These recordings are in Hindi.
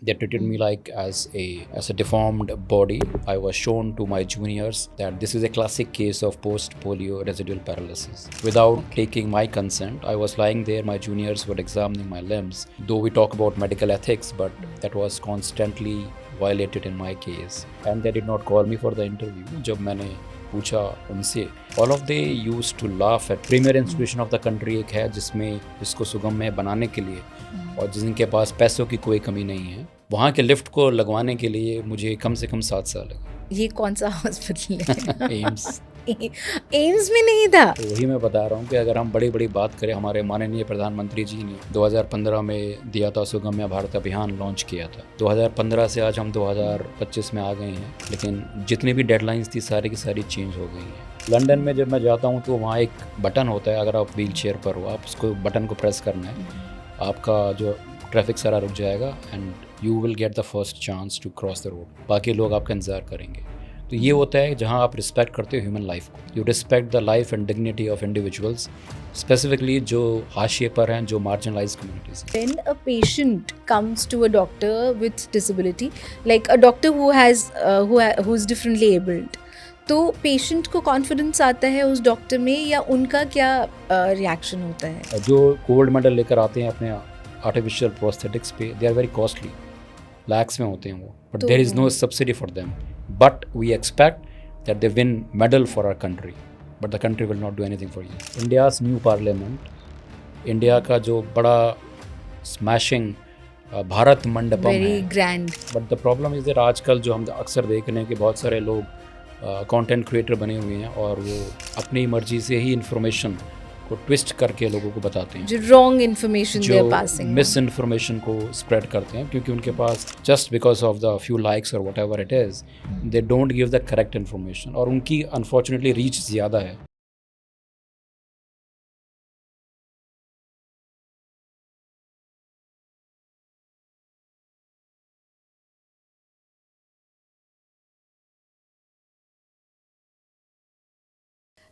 They treated me like as a deformed body. I was shown to my juniors that this is a classic case of post-polio residual paralysis. Without taking my consent, I was lying there. My juniors were examining my limbs. Though we talk about medical ethics, but that was constantly violated in my case. And they did not call me for the interview. जब मैंने पूछा उनसे, all of they used to laugh at premier institution of the country एक है जिसमें इसको सुगम्य बनाने के लिए और जिनके पास पैसों की कोई कमी नहीं है, वहाँ के लिफ्ट को लगवाने के लिए मुझे कम से कम 7 साल लगे। ये कौन सा हॉस्पिटल है? एम्स। एम्स में नहीं था। तो वही मैं बता रहा हूँ कि अगर हम बड़ी बड़ी बात करें, हमारे माननीय प्रधानमंत्री जी ने 2015 में दिया था, सुगम्य भारत अभियान लॉन्च किया था। 2015 से आज हम 2025 में आ गए हैं, लेकिन जितनी भी डेडलाइंस थी सारी की सारी चेंज हो गई हैं। लंदन में जब मैं जाता हूँ तो वहाँ एक बटन होता है, अगर आप व्हील चेयर पर हो, आप उसको बटन को प्रेस करना है, आपका जो ट्रैफिक सारा रुक जाएगा and you will get the first chance to cross the road. बाकी लोग आपका इंतज़ार करेंगे। तो ये होता है जहाँ आप रिस्पेक्ट करते हो ह्यूमन लाइफ को, you respect the life and dignity of individuals, specifically जो हाशिए पर हैं, जो मार्जिनलाइज कम्युनिटीज हैं। When a patient comes to a doctor with disability, like a doctor who's differently abled, तो पेशेंट को कॉन्फिडेंस आता है उस डॉक्टर में, या उनका क्या रिएक्शन होता है? जो गोल्ड मेडल लेकर आते हैं अपने आर्टिफिशियल प्रोस्थेटिक्स पे, they are very costly, lakhs में होते हैं वो, but there is no subsidy for them, but we expect that they win medal for our country, but the country will not do anything for you. India's new parliament, India का जो बड़ा स्मैशिंग भारत मंडपम है, very grand, but the problem is that आजकल जो हम अक्सर देख रहे हैं कि बहुत सारे लोग कंटेंट क्रिएटर बने हुए हैं और वो अपनी मर्जी से ही इंफॉर्मेशन को ट्विस्ट करके लोगों को बताते हैं, जो wrong information they are passing, miss information को स्प्रेड करते हैं, क्योंकि उनके पास just because of the few likes और whatever it is, they don't give the correct information, और उनकी अनफॉर्चुनेटली रीच ज़्यादा है।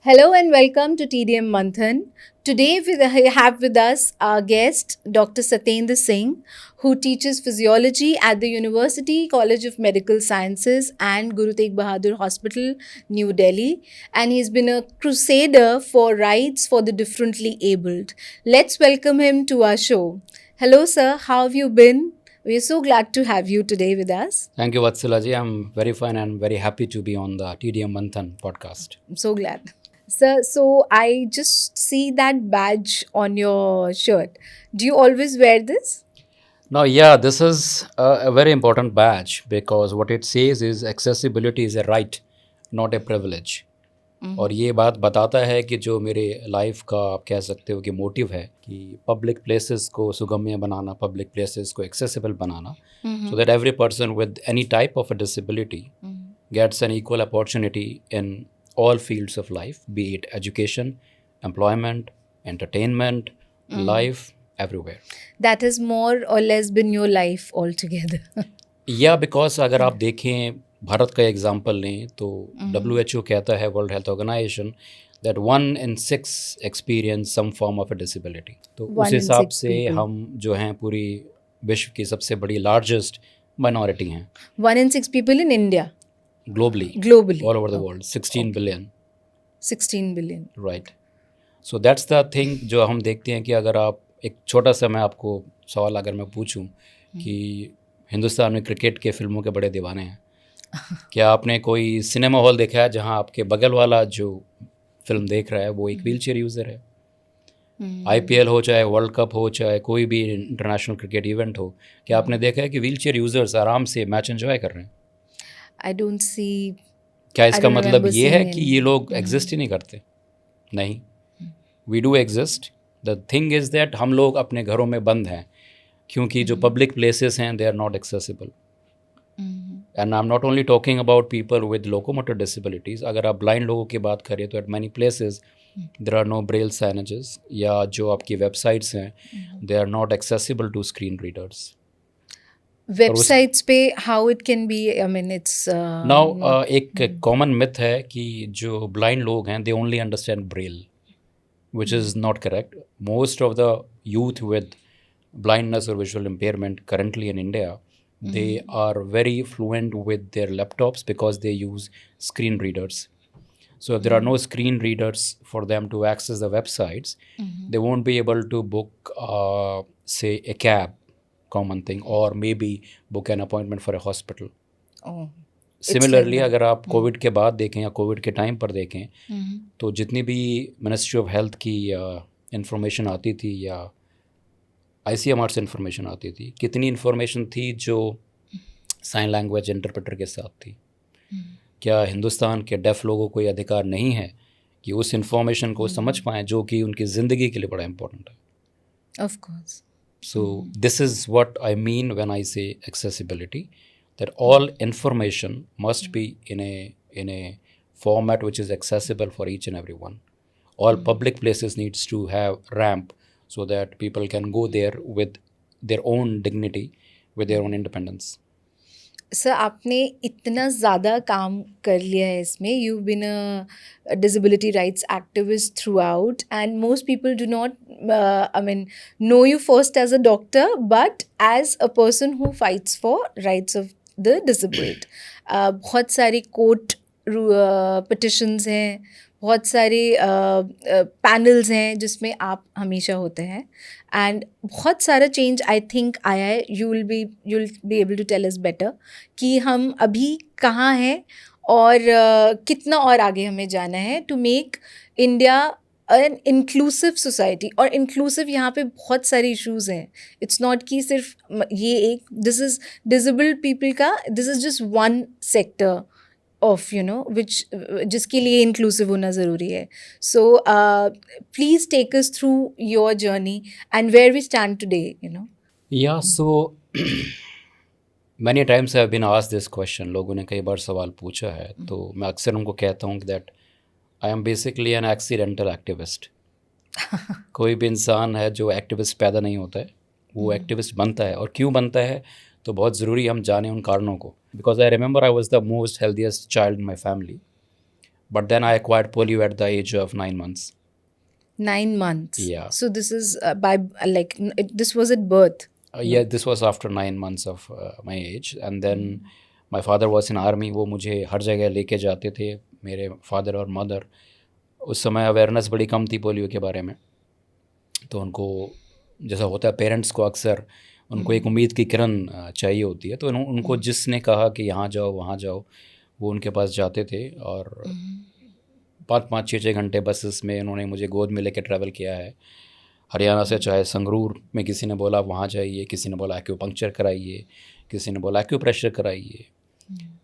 Hello and welcome to TDM Manthan. Today we have with us our guest Dr. Satyendra Singh, who teaches physiology at the University College of Medical Sciences and Guru Tegh Bahadur Hospital, New Delhi, and he's been a crusader for rights for the differently abled. Let's welcome him to our show. Hello sir, how have you been? We're so glad to have you today with us. Thank you, Vatsala ji. I'm very fine and very happy to be on the TDM Manthan podcast. I'm so glad. Sir, so I just see that badge on your shirt. Do you always wear this? Now, yeah, this is a very important badge because what it says is accessibility is a right, not a privilege. और ये बात बताता है कि जो मेरे लाइफ का आप कह सकते हो कि मोटिव है कि पब्लिक प्लेसेस को सुगम्य बनाना, पब्लिक प्लेसेस को accessible banana, so that every person with any type of a disability gets an equal opportunity in all fields of life, be it education, employment, entertainment, life, everywhere. That has more or less been your life altogether. Yeah, because अगर आप देखें, भारत का एग्जाम्पल लें तो WHO कहता है, world health organisation, that 1 in 6 experience some form of a disability. तो उस हिसाब से हम जो हैं पूरी विश्व की सबसे बड़ी लार्जेस्ट माइनॉरिटी हैं। 1 in 6 people in India. Globally, all over the world, 16 billion. 16 billion. Right. So that's the thing जो हम देखते हैं कि अगर आप एक छोटा सा, मैं आपको सवाल अगर मैं पूछूं कि हिंदुस्तान में क्रिकेट के फिल्मों के बड़े दीवाने हैं, क्या आपने कोई सिनेमा हॉल देखा है जहां आपके बगल वाला जो फिल्म देख रहा है वो एक व्हील चेयर यूज़र है? IPL हो, चाहे वर्ल्ड कप हो, चाहे कोई भी इंटरनेशनल क्रिकेट इवेंट हो, क्या आपने देखा है कि व्हील चेयर यूज़र्स आराम से मैच एंजॉय कर रहे हैं? I don't see. क्या इसका मतलब ये है कि ये लोग एग्जिस्ट ही नहीं करते? नहीं, we do exist. The thing is that हम लोग अपने घरों में बंद हैं क्योंकि जो पब्लिक प्लेसेस हैं they are not accessible. And I am not only talking about people with locomotor disabilities. अगर आप ब्लाइंड लोगों की बात करें तो at many places there are no Braille signages, या जो आपकी वेबसाइट्स हैं they are not accessible to screen readers. Websites पे how it can be, I mean it's now एक कॉमन मिथ है कि जो ब्लाइंड लोग हैं they only understand Braille, which is not correct. Most of the youth with blindness or visual impairment currently in India they are very fluent with their laptops because they use screen readers. So if there are no screen readers for them to access the websites, they won't be able to book, say, a cab, common thing, or maybe book an appointment for a hospital. Oh, similarly अगर आप कोविड के बाद देखें या कोविड के टाइम पर देखें, तो जितनी भी मिनिस्ट्री ऑफ हेल्थ की इंफॉर्मेशन आती थी या ICMR से इंफॉर्मेशन आती थी, कितनी इंफॉर्मेशन थी जो साइन लैंग्वेज इंटरप्रेटर के साथ थी. क्या हिंदुस्तान के डेफ लोगों को ये अधिकार नहीं है कि उस इंफॉर्मेशन को समझ पाएँ जो कि उनकी ज़िंदगी के लिए बड़ा इम्पोर्टेंट है. of course. So this is what I mean when I say accessibility, that all information must be in a format which is accessible for each and everyone. All public places needs to have ramp so that people can go there with their own dignity, with their own independence. Sir आपने इतना ज़्यादा काम कर लिया है इसमें. You been a disability rights activist throughout and most people do not I mean know you first as a doctor but as a person who fights for rights of the disabled. बहुत सारी कोर्ट पिटिशंस हैं, बहुत सारे पैनल्स हैं जिसमें आप हमेशा होते हैं एंड बहुत सारा चेंज आई थिंक आया है. You will be able to tell us better कि हम अभी कहाँ हैं और कितना और आगे हमें जाना है to make India an inclusive society. और इंक्लूसिव यहाँ पे बहुत सारे इश्यूज हैं. इट्स नॉट कि सिर्फ ये एक दिस इज़ डिसेबल्ड पीपल का, this is just one sector of which जिसके लिए इंक्लूसिव होना ज़रूरी है. So please take us through your journey and where we stand today. Yeah, so many times I have been asked this question. लोगों ने कई बार सवाल पूछा है, तो मैं अक्सर उनको कहता हूँ that I am basically an accidental activist. कोई भी इंसान है जो एक्टिविस्ट पैदा नहीं होता है, वो एक्टिविस्ट बनता है. और क्यों बनता है तो बहुत ज़रूरी हम जाने उन कारणों को. Because I remember I was the most healthiest child in my family, but then I acquired polio at the age of 9 months. 9 months. Yeah. So this is by like this was at birth. Yeah, this was after 9 months of my age, and then my father was in army. वो मुझे हर जगह लेके जाते थे, मेरे फादर और मदर. उस समय अवेयरनेस बड़ी कम थी पोलियो के बारे में, तो उनको जैसा होता है पेरेंट्स को अक्सर उनको एक उम्मीद की किरण चाहिए होती है, तो उनको जिसने कहा कि यहाँ जाओ वहाँ जाओ, वो उनके पास जाते थे. और 5-5, 6-6 घंटे बसेस में उन्होंने मुझे गोद में लेकर ट्रैवल किया है. हरियाणा से चाहे संगरूर में किसी ने बोला वहाँ जाइए, किसी ने बोला एक्यूपंक्चर कराइए, किसी ने बोला एक्यूप्रेशर कराइए,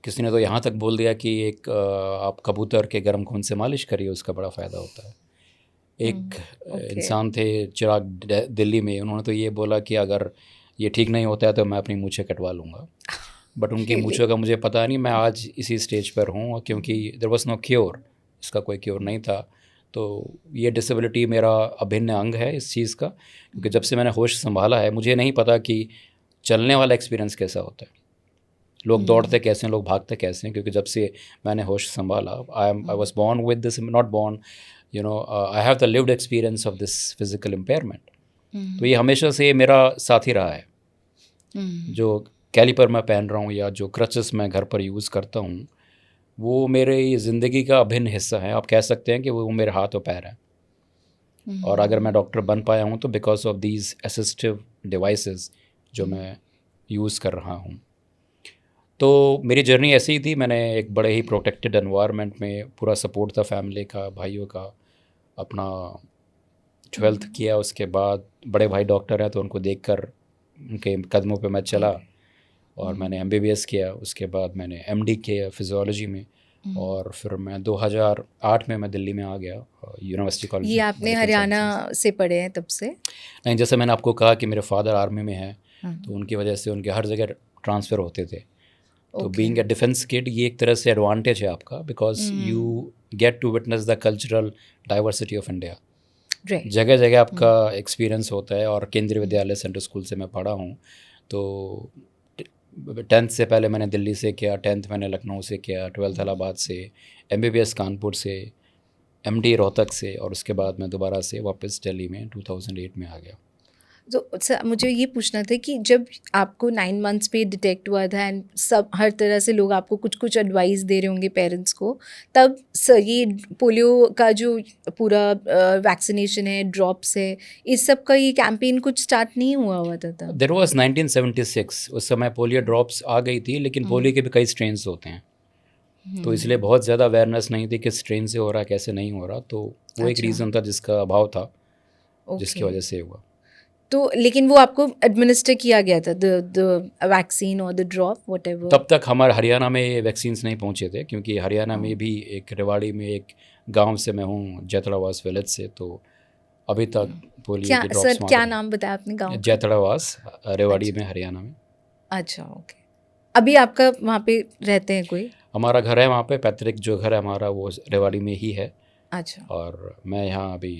किसी ने तो यहाँ तक बोल दिया कि एक आप कबूतर के गर्म खून से मालिश करिए, उसका बड़ा फ़ायदा होता है. एक इंसान थे चिराग दिल्ली में, उन्होंने तो ये बोला कि अगर ये ठीक नहीं होता है तो मैं अपनी मूछें कटवा लूँगा. बट उनकी मूछों का मुझे पता नहीं. मैं आज इसी स्टेज पर हूँ क्योंकि देयर वाज नो क्योर, इसका कोई क्योर नहीं था. तो ये डिसेबिलिटी मेरा अभिन्न अंग है इस चीज़ का, क्योंकि जब से मैंने होश संभाला है मुझे नहीं पता कि चलने वाला एक्सपीरियंस कैसा होता है, लोग दौड़ते कैसे हैं, लोग भागते कैसे हैं. क्योंकि जब से मैंने होश संभाला, I was born with this, not born, I have the lived experience of this physical impairment. तो ये हमेशा से मेरा साथी रहा है. जो कैलिपर मैं पहन रहा हूँ या जो क्रचेस मैं घर पर यूज़ करता हूँ, वो मेरे ज़िंदगी का अभिन्न हिस्सा है. आप कह सकते हैं कि वो मेरे हाथ और पैर हैं. और अगर मैं डॉक्टर बन पाया हूँ तो because of these assistive devices जो मैं यूज़ कर रहा हूँ. तो मेरी जर्नी ऐसी ही थी. मैंने एक बड़े ही प्रोटेक्टेड एनवायरनमेंट में, पूरा सपोर्ट था फैमिली का, भाइयों का. अपना 12th किया, उसके बाद बड़े भाई डॉक्टर हैं तो उनको देखकर उनके कदमों पे मैं चला और मैंने MBBS किया. उसके बाद मैंने MD किया फिजियोलॉजी में, और फिर मैं 2008 में मैं दिल्ली में आ गया यूनिवर्सिटी कॉलेज. ये आपने हरियाणा से पढ़े हैं तब से? नहीं, जैसे मैंने आपको कहा कि मेरे फादर आर्मी में हैं, तो उनकी वजह से उनके हर जगह ट्रांसफ़र होते थे. तो बीइंग अ डिफेंस किड ये एक तरह से एडवांटेज है आपका, because you get to witness the cultural diversity of India. जगह जगह आपका एक्सपीरियंस होता है. और केंद्रीय विद्यालय सेंट्रल स्कूल से मैं पढ़ा हूँ, तो 10th से पहले मैंने दिल्ली से किया, 10th मैंने लखनऊ से किया, 12th इलाहाबाद से, MBBS कानपुर से, MD रोहतक से, और उसके बाद मैं दोबारा से वापस दिल्ली में 2008 में आ गया. तो सर मुझे ये पूछना था कि जब आपको 9 मंथ्स पे डिटेक्ट हुआ था एंड सब हर तरह से लोग आपको कुछ कुछ एडवाइस दे रहे होंगे पेरेंट्स को, तब सर ये पोलियो का जो पूरा वैक्सीनेशन है, ड्रॉप्स है, इस सब का ये कैंपेन कुछ स्टार्ट नहीं हुआ था तब? देयर वाज 1976, उस समय पोलियो ड्रॉप्स आ गई थी, लेकिन पोलियो के भी कई स्ट्रेन्स होते हैं, तो इसलिए बहुत ज़्यादा अवेयरनेस नहीं थी कि स्ट्रेन से हो रहा है कैसे नहीं हो रहा, तो वो एक अच्छा। रीज़न था जिसका अभाव था, जिसकी ओके। वजह से हुआ। तो लेकिन वो आपको एडमिनिस्टर किया गया था द वैक्सीन और द ड्रॉप व्हाटएवर? तब तक हमारे हरियाणा में ये वैक्सीन्स नहीं पहुंचे थे, क्योंकि हरियाणा में भी एक रेवाड़ी में एक गांव से मैं हूँ, जैतड़ावास विलेज से, तो अभी तक पोलियो क्या की ड्रॉप्स सर वहाँ क्या पे नाम बताया आपने गाँव का? जैतड़ावास, रेवाड़ी में, हरियाणा में। अच्छा, ओके। अभी आपका वहाँ पे रहते हैं कोई? हमारा घर है वहाँ पे, पैतृक जो घर है हमारा वो रेवाड़ी में ही है, अच्छा। और मैं यहाँ अभी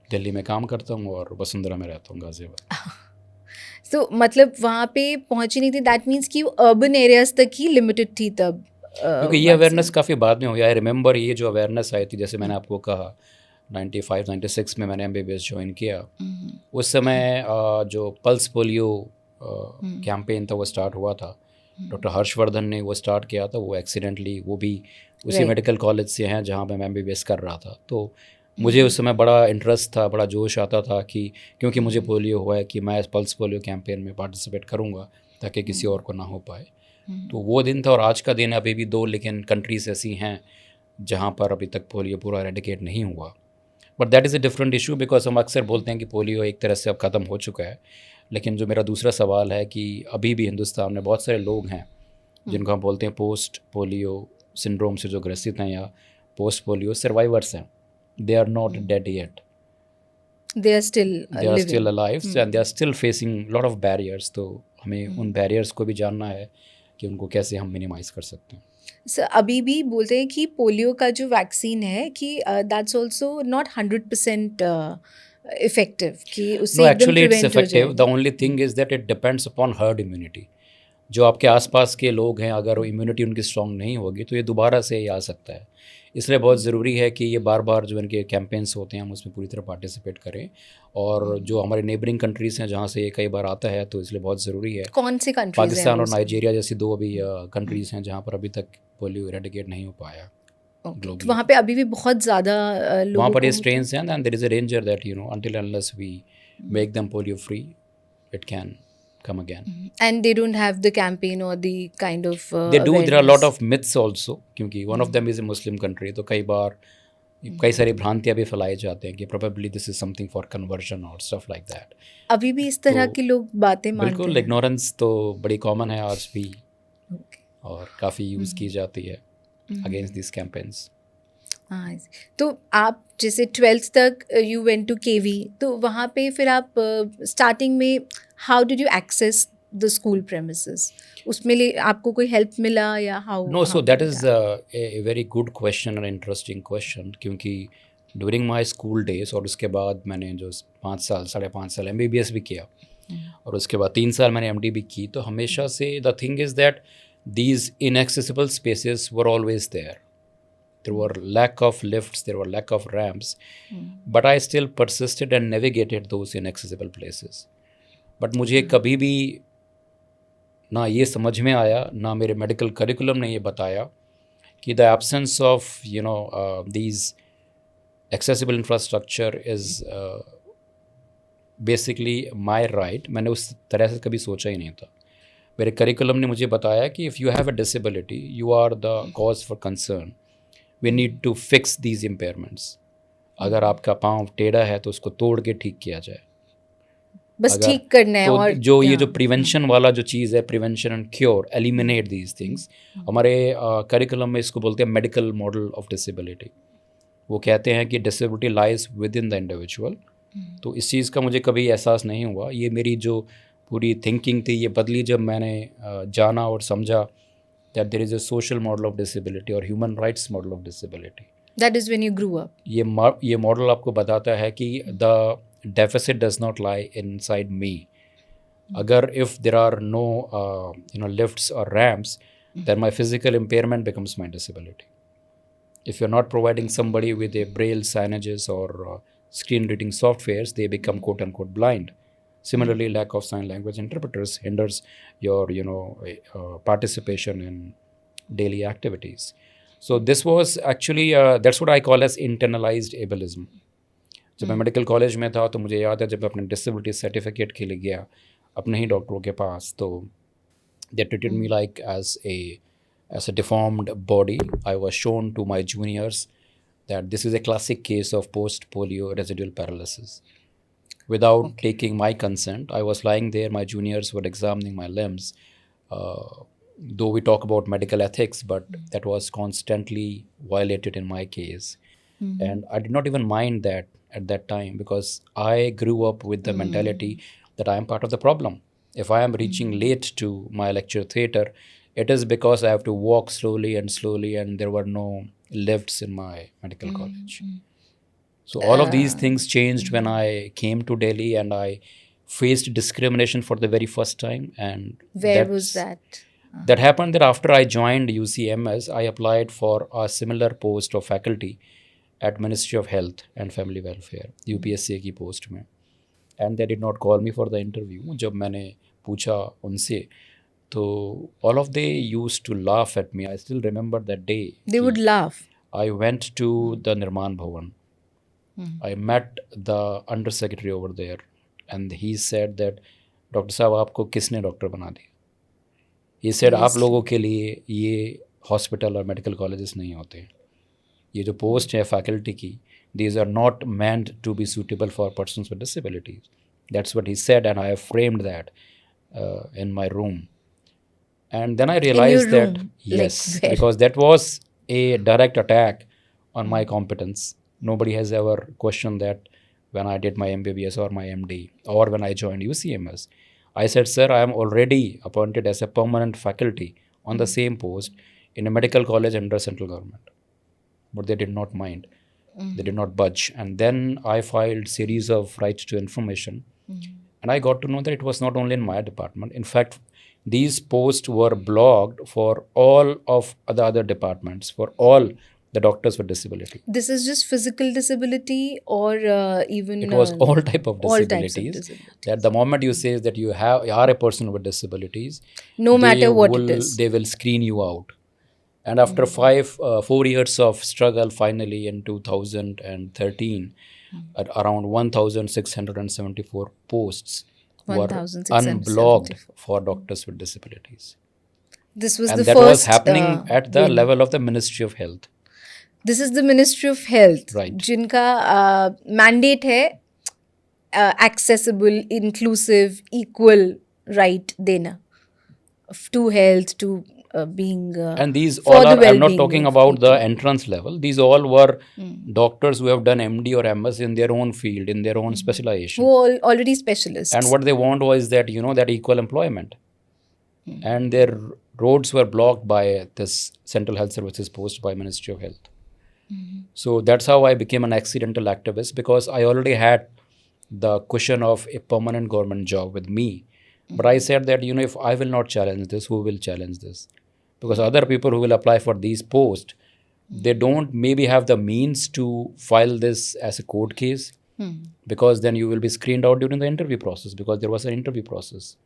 दिल्ली में काम करता हूँ और वसुंधरा में रहता हूँ, गाजियाबाद। तो मतलब वहाँ पे पहुँची नहीं थी, दैट मीन्स कि अर्बन एरियाज तक ही लिमिटेड थी तब क्योंकि ये अवेयरनेस काफ़ी बाद में हुई। आई रिमेंबर ये जो अवेयरनेस आई थी, जैसे मैंने आपको कहा 95-96 में मैंने MBBS ज्वाइन किया, उस समय जो पल्स पोलियो कैंपेन था वो स्टार्ट हुआ था। डॉक्टर हर्षवर्धन ने वो स्टार्ट किया था, वो एक्सीडेंटली, वो भी उसी Right. मेडिकल कॉलेज से हैं जहाँ पे मैं MBBS कर रहा था। तो मुझे उस समय बड़ा इंटरेस्ट था, बड़ा जोश आता था कि क्योंकि मुझे पोलियो हुआ है कि मैं पल्स पोलियो कैंपेन में पार्टिसिपेट करूँगा ताकि किसी और को ना हो पाए। तो वो दिन था, और आज का दिन है। अभी भी 2 लेकिन कंट्रीज ऐसी हैं जहाँ पर अभी तक पोलियो पूरा रेडिकेट नहीं हुआ, but that is a different issue, because हम अक्सर बोलते हैं कि पोलियो एक तरह से अब ख़त्म हो चुका है। लेकिन जो मेरा दूसरा सवाल है कि अभी भी हिंदुस्तान में बहुत सारे लोग हैं जिनको हम बोलते हैं पोस्ट पोलियो सिंड्रोम से जो ग्रसित हैं या पोस्ट पोलियो सर्वाइवर्स हैं, they are not dead yet, they are still they are still alive and they are still facing lot of barriers. तो हमें उन बैरियर्स को भी जानना है कि उनको कैसे हम मिनिमाइज़ कर सकते हैं। सर अभी भी बोलते हैं कि पोलियो का जो वैक्सीन है कि दैट्स आल्सो नॉट 100% इफेक्टिव, कि उससे नो, एकदम एक्चुअली इट्स प्रिवेंट हो इफेक्टिव। द जाएगा। Only thing is that it depends upon herd immunity. जो आपके आसपास के लोग हैं, अगर वो इम्यूनिटी उनकी स्ट्रांग नहीं होगी तो ये दोबारा से ये आ सकता है। इसलिए बहुत ज़रूरी है कि ये बार बार जो इनके कैंपेन्स होते हैं हम उसमें पूरी तरह पार्टिसिपेट करें, और जो हमारे नेबरिंग कंट्रीज़ हैं जहाँ से ये कई बार आता है, तो इसलिए बहुत ज़रूरी है। कौन से कंट्रीज हैं पाकिस्तान और वो? नाइजीरिया जैसी 2 अभी कंट्रीज़ हैं जहाँ पर अभी तक पोलियो इरेडिकेट नहीं हो पाया Okay, तो ग्लोबली। वहाँ पे अभी भी बहुत ज़्यादा वहाँ लोगों पर को ये होता है। स्ट्रेन्स हैं and there is a danger that until unless we make them polio free, it can come again. And they don't have the campaign or the kind of They do. There are a lot awareness. of myths also, क्योंकि one of them is a Muslim country, तो कई बार कई सारी भ्रांतियाँ भी फैलाई जाते हैं कि probably this is something for conversion or stuff like that. अभी भी इस तरह तो के लोग बातें मानते बिल्कुल, हैं। इग्नोरेंस तो बड़ी कॉमन है आज भी, Okay. और काफ़ी यूज़ की जाती है अगेंस्ट दिस कैंपेन्स। हाँ, तो आप जैसे 12th तक यू वेंट टू केवी, तो वहाँ पे फिर आप स्टार्टिंग में how did you access the school premises? उसमें लिए आपको कोई हेल्प मिला या how? No, so that is a very good question और इंटरेस्टिंग क्वेश्चन, क्योंकि ड्यूरिंग माई स्कूल डेज और उसके बाद मैंने जो 5 साल 5.5 साल MBBS भी किया, और उसके बाद 3 साल मैंने MD भी की, तो हमेशा से the thing is that these inaccessible spaces were always there. There were lack of lifts, there were lack of ramps, but I still persisted and navigated those inaccessible places. But मुझे कभी भी ना ये समझ में आया, ना मेरे मेडिकल करिकुलम ने ये बताया कि the absence of these accessible infrastructure is basically my right. मैंने उस तरह से कभी सोचा ही नहीं था। मेरे करिकुलम ने मुझे बताया कि if you have a disability, you are the cause for concern. We need to fix these impairments. अगर आपका पाँव टेढ़ा है तो उसको तोड़ के ठीक किया जाए, बस अगर ठीक करना है। तो और जो ये जो प्रिवेंशन वाला जो चीज़ है, prevention and cure, eliminate these things, हमारे करिकुलम में इसको बोलते हैं मेडिकल मॉडल ऑफ डिसेबिलिटी। वो कहते हैं कि disability lies with in the individual. तो इस चीज़ का मुझे कभी एहसास नहीं हुआ। ये मेरी जो पूरी थिंकिंग थी ये बदली जब मैंने जाना और समझा that there is a social model of disability or human rights model of disability. that is when you grew up. ये मॉडल आपको बताता है कि the deficit does not lie inside me. अगर if there are no lifts or ramps, then my physical impairment becomes my disability. If you're not providing somebody with a braille signages or screen reading softwares, they become quote unquote blind. Similarly, lack of sign language interpreters hinders your, participation in daily activities. So this was actually that's what I call as internalized ableism. जब मैं मेडिकल कॉलेज में था तो मुझे याद है जब मैं अपने डिसेबिलिटी सर्टिफिकेट के लिए गया अपने ही डॉक्टरों के पास, तो they treated me like as a deformed body. I was shown to my juniors that this is a classic case of post polio residual paralysis. Without taking my consent, I was lying there. My juniors were examining my limbs. Though we talk about medical ethics, but that was constantly violated in my case. And I did not even mind that at that time because I grew up with the mentality that I am part of the problem. If I am reaching late to my lecture theatre, it is because I have to walk slowly, and there were no lifts in my medical college. So all of these things changed when I came to Delhi and I faced discrimination for the very first time. And Where was that? That happened that after I joined UCMS, I applied for a similar post of faculty at Ministry of Health and Family Welfare, UPSC की post में. And they did not call me for the interview. जब मैंने पूछा उनसे, तो all of they used to laugh at me. I still remember that day. They would laugh. I went to the Nirman Bhavan. I met the undersecretary over there, and he said that doctor साहब आपको किसने डॉक्टर बना दिया? He said आप लोगों के लिए ये हॉस्पिटल और मेडिकल कॉलेजेस नहीं होते हैं. ये जो पोस्ट है फैकल्टी की, these are not meant to be suitable for persons with disabilities. That's what he said, and I have framed that in my room. And then I realized that, yes, because that was a direct attack on my competence. Nobody has ever questioned that when I did my MBBS or my MD or when I joined UCMS. I said, sir, I am already appointed as a permanent faculty on the same post in a medical college under central government. But they did not mind. They did not budge. And then I filed series of rights to information. And I got to know that it was not only in my department. In fact, these posts were blocked for all of the other departments, for all the doctors with disability. This is just physical disability or even... It was all type of all disabilities. types of disabilities. That the moment you say that you are a person with disabilities, no matter what it is, they will screen you out. And after 4 years of struggle, finally in 2013, at around 1,674 posts were unblocked for doctors with disabilities. This was and the that first was happening at the level of the Ministry of Health. This is the Ministry of Health, right? जिनका mandate है accessible, inclusive, equal right देना to health, to being and these all are, I'm not talking about the entrance level, these all were doctors who have done MD or MS in their own field, in their own specialization, who are already specialists, and what they want was that, that equal employment. And their roads were blocked by this Central Health Services post by Ministry of Health. So that's how I became an accidental activist, because I already had the cushion of a permanent government job with me. But I said that, if I will not challenge this, who will challenge this? Because other people who will apply for these posts, they don't maybe have the means to file this as a court case, because then you will be screened out during the interview process, because there was an interview process.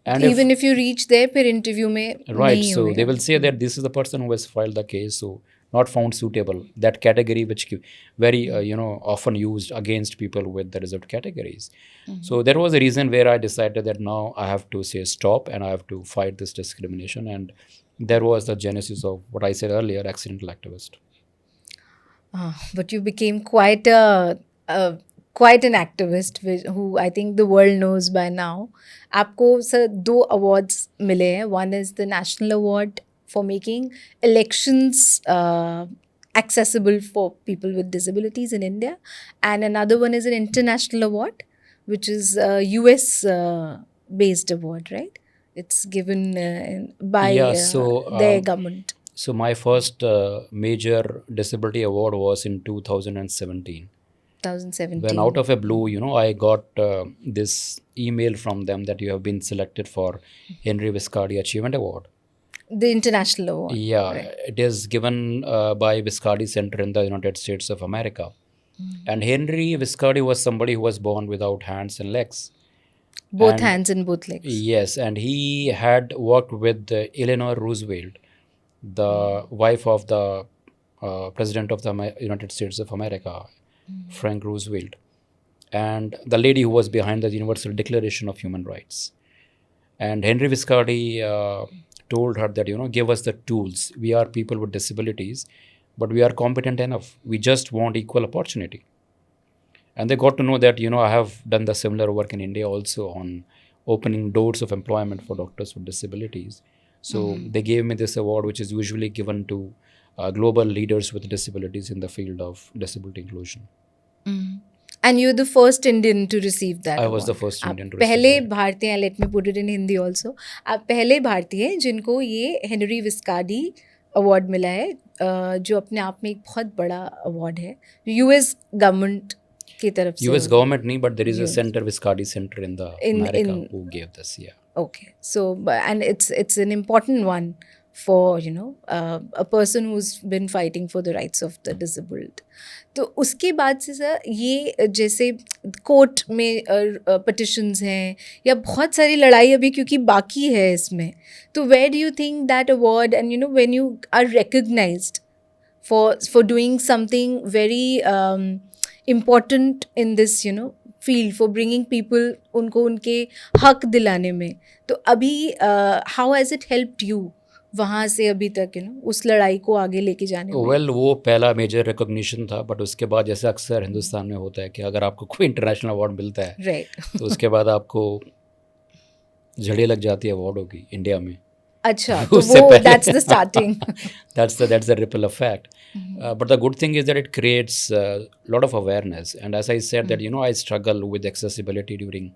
And even if you reach there, per interview mein right, so they will say that this is the person who has filed the case, so not found suitable. That category which very often used against people with the reserved categories. So there was a reason where I decided that now I have to say stop and I have to fight this discrimination. And there was the genesis of what I said earlier, accidental activist. But you became quite an activist, who I think the world knows by now. आपको सर 2 awards मिले हैं. One is the National Award for making elections accessible for people with disabilities in India, and another one is an international award, which is a US based award, right? It's given by their government. So my first major disability award was in 2017. 2017. When out of a blue, I got this email from them that you have been selected for Henry Viscardi Achievement Award. The international award. Yeah, right. It is given by Viscardi Center in the United States of America. And Henry Viscardi was somebody who was born without hands and legs. both And hands and both legs. yes, and he had worked with Eleanor Roosevelt, the wife of the president of the United States of America, Frank Roosevelt, and the lady who was behind the Universal Declaration of Human Rights. And Henry Viscardi told her that, give us the tools. We are people with disabilities, but we are competent enough. We just want equal opportunity. And they got to know that, I have done the similar work in India also on opening doors of employment for doctors with disabilities. So they gave me this award, which is usually given to global leaders with disabilities in the field of disability inclusion. And you're the first Indian to receive that I award. was the first Indian to पहले receive that. भारतीय हैं, let me put it in Hindi also. आप पहले भारतीय हैं जिनको ये हेनरी विस्कार्डी अवार्ड मिला है, जो अपने आप में एक बहुत बड़ा अवार्ड है, यूएस गवर्नमेंट की तरफ से. US government नहीं, but there is a US. center, Viscardi Center in the America, who gave this, yeah. Okay, so and it's an important one for a person who's been fighting for the rights of the disabled. तो उसके बाद से सर ये जैसे कोर्ट में पिटिशंस हैं या बहुत सारी लड़ाई अभी क्योंकि बाकी है इसमें, तो where do you think that award and when you are recognised for doing something very important in this field, for bringing people उनको उनके हक दिलाने में, तो अभी how has it helped you वहाँ से अभी तक उस लड़ाई को आगे लेके जाने में? वेल वो पहला मेजर रिकॉग्निशन था, बट उसके बाद जैसे अक्सर हिंदुस्तान में होता है कि अगर आपको कोई इंटरनेशनल अवार्ड मिलता है, राइट, तो उसके बाद आपको झड़ी लग जाती है अवार्डों की इंडिया में. अच्छा, तो वो that's the starting, that's the ripple effect. But the good thing is that it creates a lot of awareness, and as I said that I struggle with accessibility during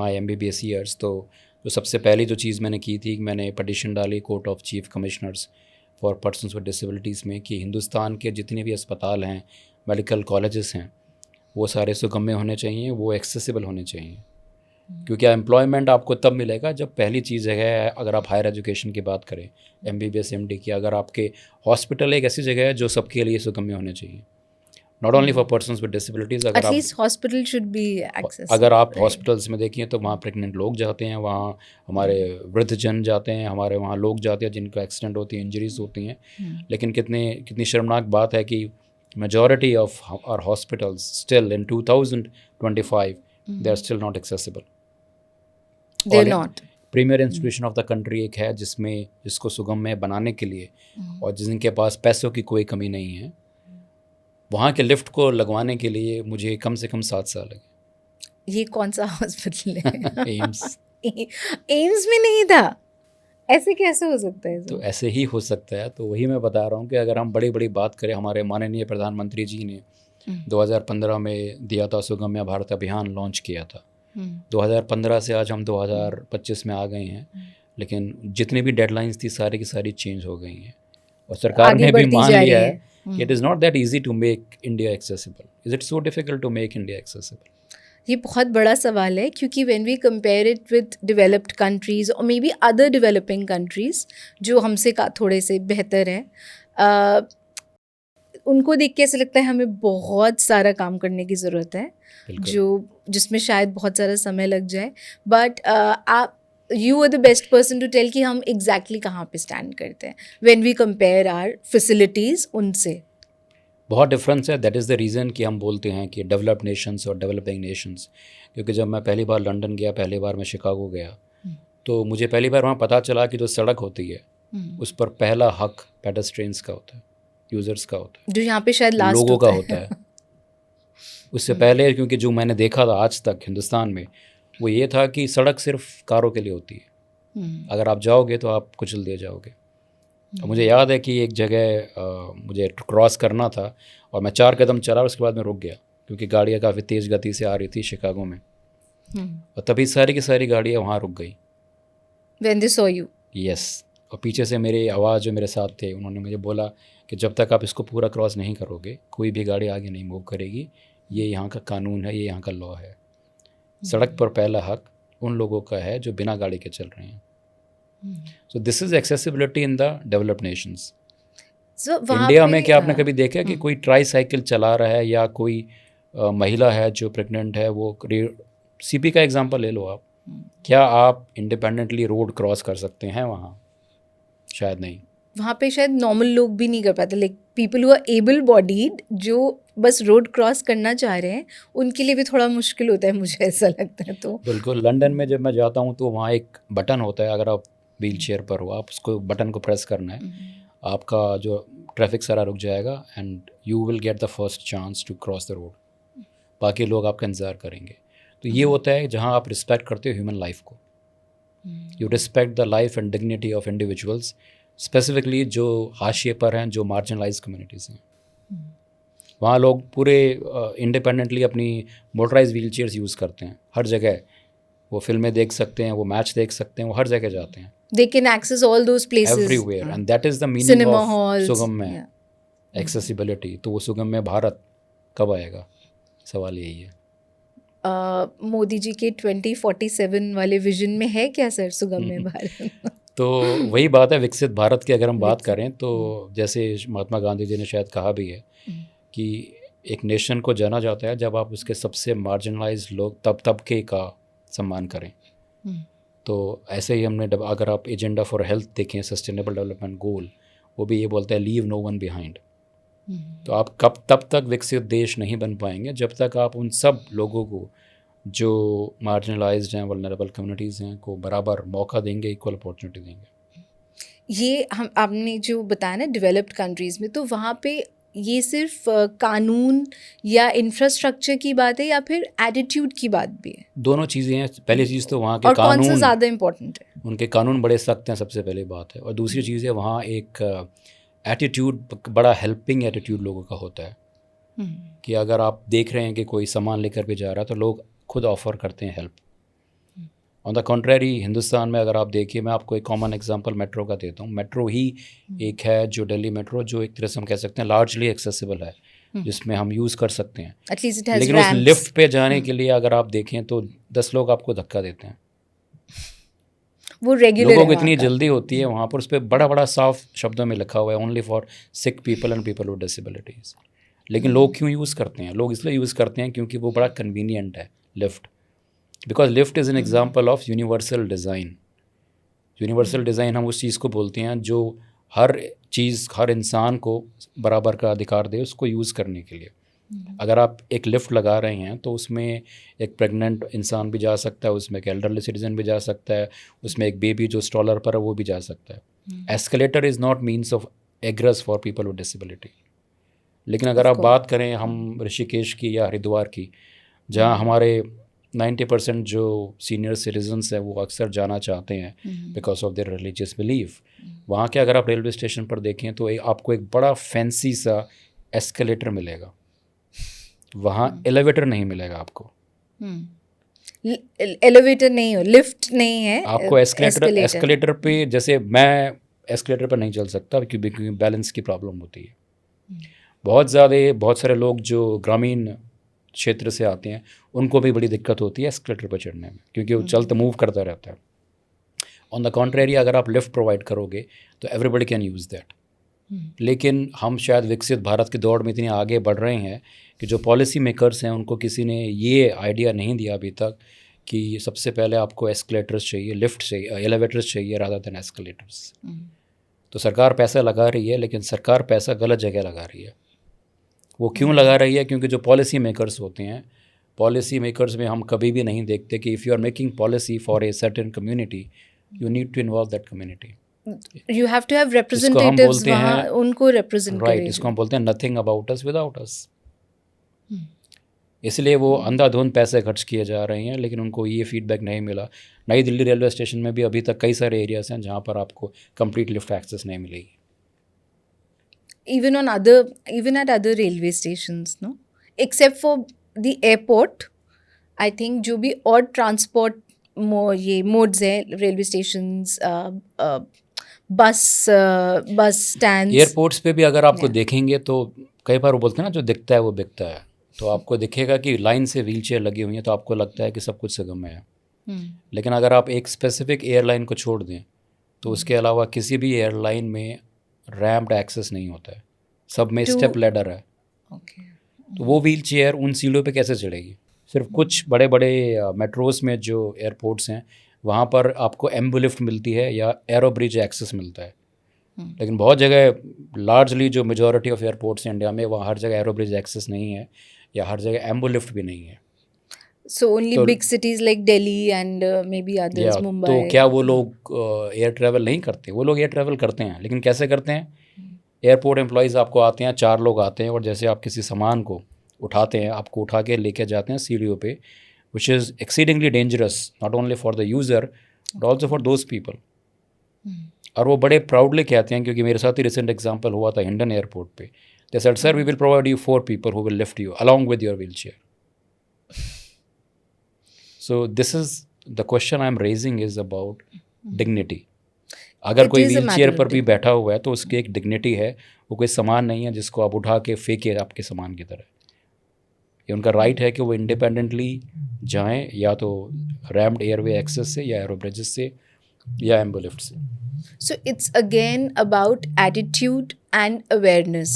my MBBS years. तो सबसे पहली जो चीज़ मैंने की थी, मैंने पटिशन डाली court of chief commissioners for persons with disabilities में कि हिंदुस्तान के जितने भी अस्पताल हैं, मेडिकल कॉलेजेस हैं, वो सारे सुगम्य होने चाहिए, वो एक्सेसिबल होने चाहिए. क्योंकि एम्प्लॉयमेंट आपको तब मिलेगा जब पहली चीज़ है, अगर आप हायर एजुकेशन की बात करें, MBBS MD की, अगर आपके हॉस्पिटल एक ऐसी जगह है जो सबके लिए सुगम्य होने चाहिए, not only for persons with disabilities. अगर at least hospital should be accessible. अगर आप हॉस्पिटल्स में देखिए तो वहाँ प्रेग्नेंट लोग जाते हैं, वहाँ हमारे वृद्धजन जाते हैं, हमारे वहाँ लोग जाते हैं जिनका एक्सीडेंट होती है, इंजरीज होती हैं. लेकिन कितनी शर्मनाक बात है कि majority of our hospitals still in 2025 they are still not accessible. They are not. Premier institution of the country एक है जिसको सुगम्य बनाने के लिए और जिनके पास पैसों की कोई कमी नहीं है, वहाँ के लिफ्ट को लगवाने के लिए मुझे कम से कम 7 साल लगे. ये कौन सा हॉस्पिटल है? एम्स. एम्स में नहीं था, ऐसे कैसे हो सकता है? तो ऐसे ही हो सकता है. तो वही मैं बता रहा हूँ कि अगर हम बड़ी बड़ी बात करें, हमारे माननीय प्रधानमंत्री जी ने 2015 में दिया था, सुगम्य भारत अभियान लॉन्च किया था. 2015 से आज हम 2025 में आ गए हैं, लेकिन जितनी भी डेडलाइंस थी सारी की सारी चेंज हो गई हैं और सरकार ने भी मान लिया है कि it is not that easy to make India accessible. Is it so difficult to make India accessible? ये बहुत बड़ा सवाल है, क्योंकि when we compare it with developed countries और may be other developing countries जो हमसे थोड़े से बेहतर हैं, उनको देख के ऐसा लगता है हमें बहुत सारा काम करने की ज़रूरत है, जिसमें शायद बहुत सारा समय लग जाए. बट आप you are the best person to tell कि हम एग्जैक्टली कहाँ पे स्टैंड करते हैं when we compare our facilities उनसे. बहुत डिफरेंस है. दैट इज़ द रीज़न कि हम बोलते हैं कि डेवलप्ड नेशंस और डेवलपिंग नेशंस. क्योंकि जब मैं पहली बार लंदन गया, पहली बार मैं शिकागो गया, तो मुझे पहली बार वहाँ पता चला कि जो सड़क होती है उस पर पहला हक पेडेस्ट्रियंस का होता है, यूज़र्स का होता है, जो यहाँ पे शायद लास्ट लोगों का होता है. उससे पहले क्योंकि जो मैंने देखा था आज तक हिंदुस्तान में, वो ये था कि सड़क सिर्फ कारों के लिए होती है, अगर आप जाओगे तो आप कुचल दिए जाओगे. मुझे याद है कि एक जगह मुझे क्रॉस करना था और मैं 4 कदम चला, उसके बाद मैं रुक गया क्योंकि गाड़ियाँ काफ़ी तेज़ गति से आ रही थी शिकागो में, और तभी सारी की सारी गाड़ियाँ वहाँ रुक गई. When they saw you. Yes. और पीछे से मेरी आवाज़ जो मेरे साथ थे, उन्होंने मुझे बोला कि जब तक आप इसको पूरा क्रॉस नहीं करोगे कोई भी गाड़ी आगे नहीं मूव करेगी, ये यहाँ का कानून है, ये यहाँ का लॉ है. सड़क पर पहला हक उन लोगों का है जो बिना गाड़ी के चल रहे हैं. सो this is accessibility in the developed Nations. India में क्या आपने कभी देखा कि कोई ट्राई साइकिल चला रहा है या कोई महिला है जो प्रेग्नेंट है वो सीपी का एग्जांपल ले लो आप, क्या आप इंडिपेंडेंटली रोड क्रॉस कर सकते हैं वहाँ? शायद नहीं। वहाँ पे शायद नॉर्मल लोग भी नहीं कर पाते, like people who are able bodied जो बस रोड क्रॉस करना चाह रहे हैं, उनके लिए भी थोड़ा मुश्किल होता है, मुझे ऐसा लगता है। तो बिल्कुल, लंदन में जब मैं जाता हूँ तो वहाँ एक बटन होता है, अगर आप व्हील चेयर पर हो, आप उसको बटन को प्रेस करना है, आपका जो ट्रैफिक सारा रुक जाएगा and you will get the first chance to cross the road. बाकी लोग आपका इंतज़ार करेंगे। तो ये होता है जहाँ आप रिस्पेक्ट करते हो ह्यूमन लाइफ को, you respect the life and dignity of individuals, specifically जो हाशिए पर हैं, जो मार्जिनलाइज कम्युनिटीज़ हैं। वहाँ लोग पूरे इंडिपेंडेंटली अपनी मोटराइज व्हील चेयर्स यूज़ करते हैं हर जगह। वो फिल्में देख सकते हैं, वो मैच देख सकते हैं, वो हर जगह जाते हैं, they can access all those places everywhere, and that is the meaning cinema of halls, Sugamya accessibility. तो वो सुगम्य भारत कब आएगा, सवाल यही है। मोदी जी के 2047 वाले विजन में है क्या सर सुगम्य भारत? तो वही बात है, विकसित भारत की अगर हम बात करें तो जैसे महात्मा गांधी जी ने शायद कहा भी है कि एक नेशन को जाना जाता है जब आप उसके सबसे मार्जिनलाइज लोग तबके का सम्मान करें। तो ऐसे ही हमने अगर आप एजेंडा फॉर हेल्थ देखें, सस्टेनेबल डेवलपमेंट गोल, वो भी ये बोलता है लीव नो वन बिहाइंड। तो आप तब तक विकसित देश नहीं बन पाएंगे जब तक आप उन सब लोगों को जो मार्जिनलाइज्ड हैं, वल्नरेबल कम्युनिटीज़ हैं, को बराबर मौका देंगे, इक्वल अपॉर्चुनिटी देंगे। ये हम आपने जो बताया ना डेवलप्ड कंट्रीज़ में, तो वहाँ पे ये सिर्फ कानून या इंफ्रास्ट्रक्चर की बात है या फिर एटीट्यूड की बात भी है? दोनों चीज़ें हैं। पहली चीज़ तो वहाँ के और कौन सा कानून ज़्यादा इम्पोर्टेंट है? उनके कानून बड़े सख्त हैं, सबसे पहली बात है। और दूसरी चीज़ है वहाँ एक एटीट्यूड, बड़ा हेल्पिंग एटीट्यूड लोगों का होता है कि अगर आप देख रहे हैं कि कोई सामान लेकर भी जा रहा है तो लोग खुद ऑफ़र करते हैं help. On the contrary Hindustan में अगर आप देखिए, मैं आपको एक कॉमन एग्जांपल मेट्रो का देता हूँ। मेट्रो ही एक है जो दिल्ली मेट्रो, जो एक तरह से हम कह सकते हैं लार्जली एक्सेसिबल है, जिसमें हम यूज़ कर सकते हैं। एटलीस्ट इट हैज़ लेकिन उस लिफ्ट पे जाने के लिए अगर आप देखें तो 10 लोग आपको धक्का देते हैं। वो रेगुलर लोगों को इतनी जल्दी होती है वहाँ पर, उस पर बड़ा बड़ा साफ शब्दों में लिखा हुआ है only for sick people and people with disabilities. लेकिन लोग क्यों यूज़ करते हैं? लोग इसलिए यूज़ करते हैं क्योंकि वो बड़ा कन्वीनियंट है lift, because lift is an example of universal design. Universal design हम उस चीज़ को बोलते हैं जो हर चीज़, हर इंसान को बराबर का अधिकार दे उसको यूज़ करने के लिए। अगर आप एक लिफ्ट लगा रहे हैं तो उसमें एक प्रेग्नेंट इंसान भी जा सकता है, उसमें एक एल्डरली सिटीजन भी जा सकता है, उसमें एक बेबी जो स्ट्रॉलर पर है वो भी जा सकता है। Escalator is not means of एग्रेस for people with disability. लेकिन अगर आप बात करें हम ऋषिकेश की या हरिद्वार की, जहाँ हमारे 90% जो सीनियर सिटीजन्स हैं वो अक्सर जाना चाहते हैं because of their religious belief, वहाँ के अगर आप रेलवे स्टेशन पर देखें तो आपको एक बड़ा फैंसी सा एस्केलेटर मिलेगा, वहाँ एलिवेटर नहीं मिलेगा आपको। एलिवेटर नहीं हो, लिफ्ट नहीं है, आपको एस्केलेटर पे, जैसे मैं एस्केलेटर पर नहीं चल सकता क्योंकि बैलेंस की प्रॉब्लम होती है। बहुत सारे लोग जो ग्रामीण क्षेत्र से आते हैं उनको भी बड़ी दिक्कत होती है एस्केलेटर पर चढ़ने में, क्योंकि वो चलता मूव करता रहता है। ऑन द कॉन्ट्रेरी अगर आप लिफ्ट प्रोवाइड करोगे तो एवरीबडी कैन यूज़ दैट। लेकिन हम शायद विकसित भारत की दौड़ में इतने आगे बढ़ रहे हैं कि जो पॉलिसी मेकर्स हैं उनको किसी ने ये आइडिया नहीं दिया अभी तक कि सबसे पहले आपको एस्केलेटर्स चाहिए, लिफ्ट चाहिए, एलिवेटर्स चाहिए रादर देन एस्केलेटर्स। तो सरकार पैसा लगा रही है, लेकिन सरकार पैसा गलत जगह लगा रही है। वो क्यों लगा रही है? क्योंकि जो पॉलिसी मेकर्स होते हैं, पॉलिसी मेकर्स में हम कभी भी नहीं देखते कि if you are making policy for a certain community you need to involve that community. You have to have representatives वहाँ, उनको रिप्रेजेंट करें। राइट, इसको हम बोलते हैं nothing about us without us. इसलिए वो अंधाधुंध पैसे खर्च किए जा रहे हैं, लेकिन उनको ये फीडबैक नहीं मिला। नई दिल्ली रेलवे स्टेशन में भी अभी तक कई सारे एरियाज हैं जहाँ पर आपको कंप्लीट लिफ्ट एक्सेस नहीं मिलेगी। even at other railway stations, no, except for the airport, I think जो भी और ट्रांसपोर्ट ये मोड्स है, रेलवे स्टेशंस, बस स्टैंड्स, एयरपोर्ट्स पे भी अगर आपको देखेंगे तो कई बार वो बोलते हैं ना जो दिखता है वो बिकता है। तो आपको दिखेगा कि लाइन से व्हील चेयर लगी हुई है तो आपको लगता है कि सब कुछ सुगम है। लेकिन अगर आप एक स्पेसिफिक एयरलाइन को छोड़ दें तो उसके अलावा किसी भी एयरलाइन में रैम्प्ड एक्सेस नहीं होता है, सब में स्टेप लैडर है। तो वो व्हील चेयर उन सीढ़ियों पे कैसे चढ़ेगी? सिर्फ कुछ बड़े बड़े मेट्रोस में जो एयरपोर्ट्स हैं वहाँ पर आपको एम्बुलिफ्ट मिलती है या एरो ब्रिज एक्सेस मिलता है, लेकिन बहुत जगह लार्जली जो मेजॉरिटी ऑफ एयरपोर्ट्स हैं इंडिया में वहाँ हर जगह एरो ब्रिज एक्सेस नहीं है या हर जगह एम्बुलिफ्ट भी नहीं है। So only तो big cities like Delhi and maybe others, या Mumbai. तो क्या वो लोग एयर ट्रैवल नहीं करते? वो लोग एयर ट्रैवल करते हैं, लेकिन कैसे करते हैं? एयरपोर्ट एम्प्लॉयज़ आपको आते हैं, 4 लोग आते हैं और जैसे आप किसी सामान को उठाते हैं, आपको उठा के लेके जाते हैं सीढ़ियों पे, which is exceedingly dangerous not only for the user but also for those people. और वो बड़े प्राउडली कहते हैं, क्योंकि मेरे साथ ही रिसेंट एग्जाम्पल हुआ था हिंडन एयरपोर्ट पे। They said sir we will provide you 4 people who will lift you along with your wheelchair. So this is the question I am raising is about dignity. अगर कोई व्हील चेयर पर भी बैठा हुआ है तो उसकी एक डिग्निटी है, वो कोई सामान नहीं है जिसको आप उठा के फेंके आपके सामान की तरह। ये उनका राइट है कि वो इंडिपेंडेंटली जाएं, या तो रैम्ड एयरवे एक्सेस से या एरो ब्रिजेस से या एम्बुलिफ्ट से। So it's again about attitude and awareness.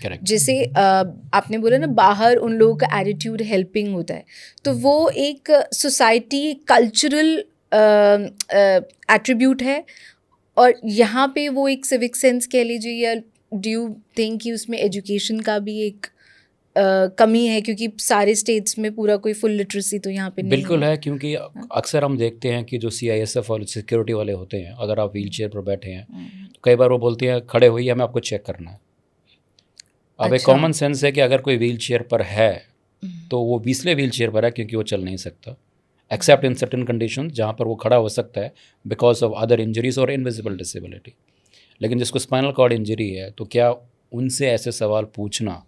Correct. जैसे आपने बोला ना बाहर उन लोगों का एटीट्यूड हेल्पिंग होता है, तो वो एक सोसाइटी कल्चरल एट्रीब्यूट है, और यहाँ पे वो एक सिविक सेंस कह लीजिए, या डू यू थिंक कि उसमें एजुकेशन का भी एक कमी है, क्योंकि सारे स्टेट्स में पूरा कोई फुल लिटरेसी तो यहाँ पे नहीं बिल्कुल है, क्योंकि अक्सर हम देखते हैं कि जो CISF और सिक्योरिटी वाले होते हैं, अगर आप व्हील चेयर पर बैठे हैं तो कई बार वो बोलते हैं खड़े होइए, हमें आपको चेक करना है। अब एक कॉमन सेंस है कि अगर कोई व्हील चेयर पर है तो वो इसलिए व्हील चेयर पर है क्योंकि वो चल नहीं सकता, एक्सेप्ट इन सर्टेन कंडीशन जहाँ पर वो खड़ा हो सकता है बिकॉज ऑफ अदर इंजरीज और इनविजिबल डिसेबिलिटी। लेकिन जिसको स्पाइनल कॉर्ड इंजरी है, तो क्या उनसे ऐसे सवाल पूछना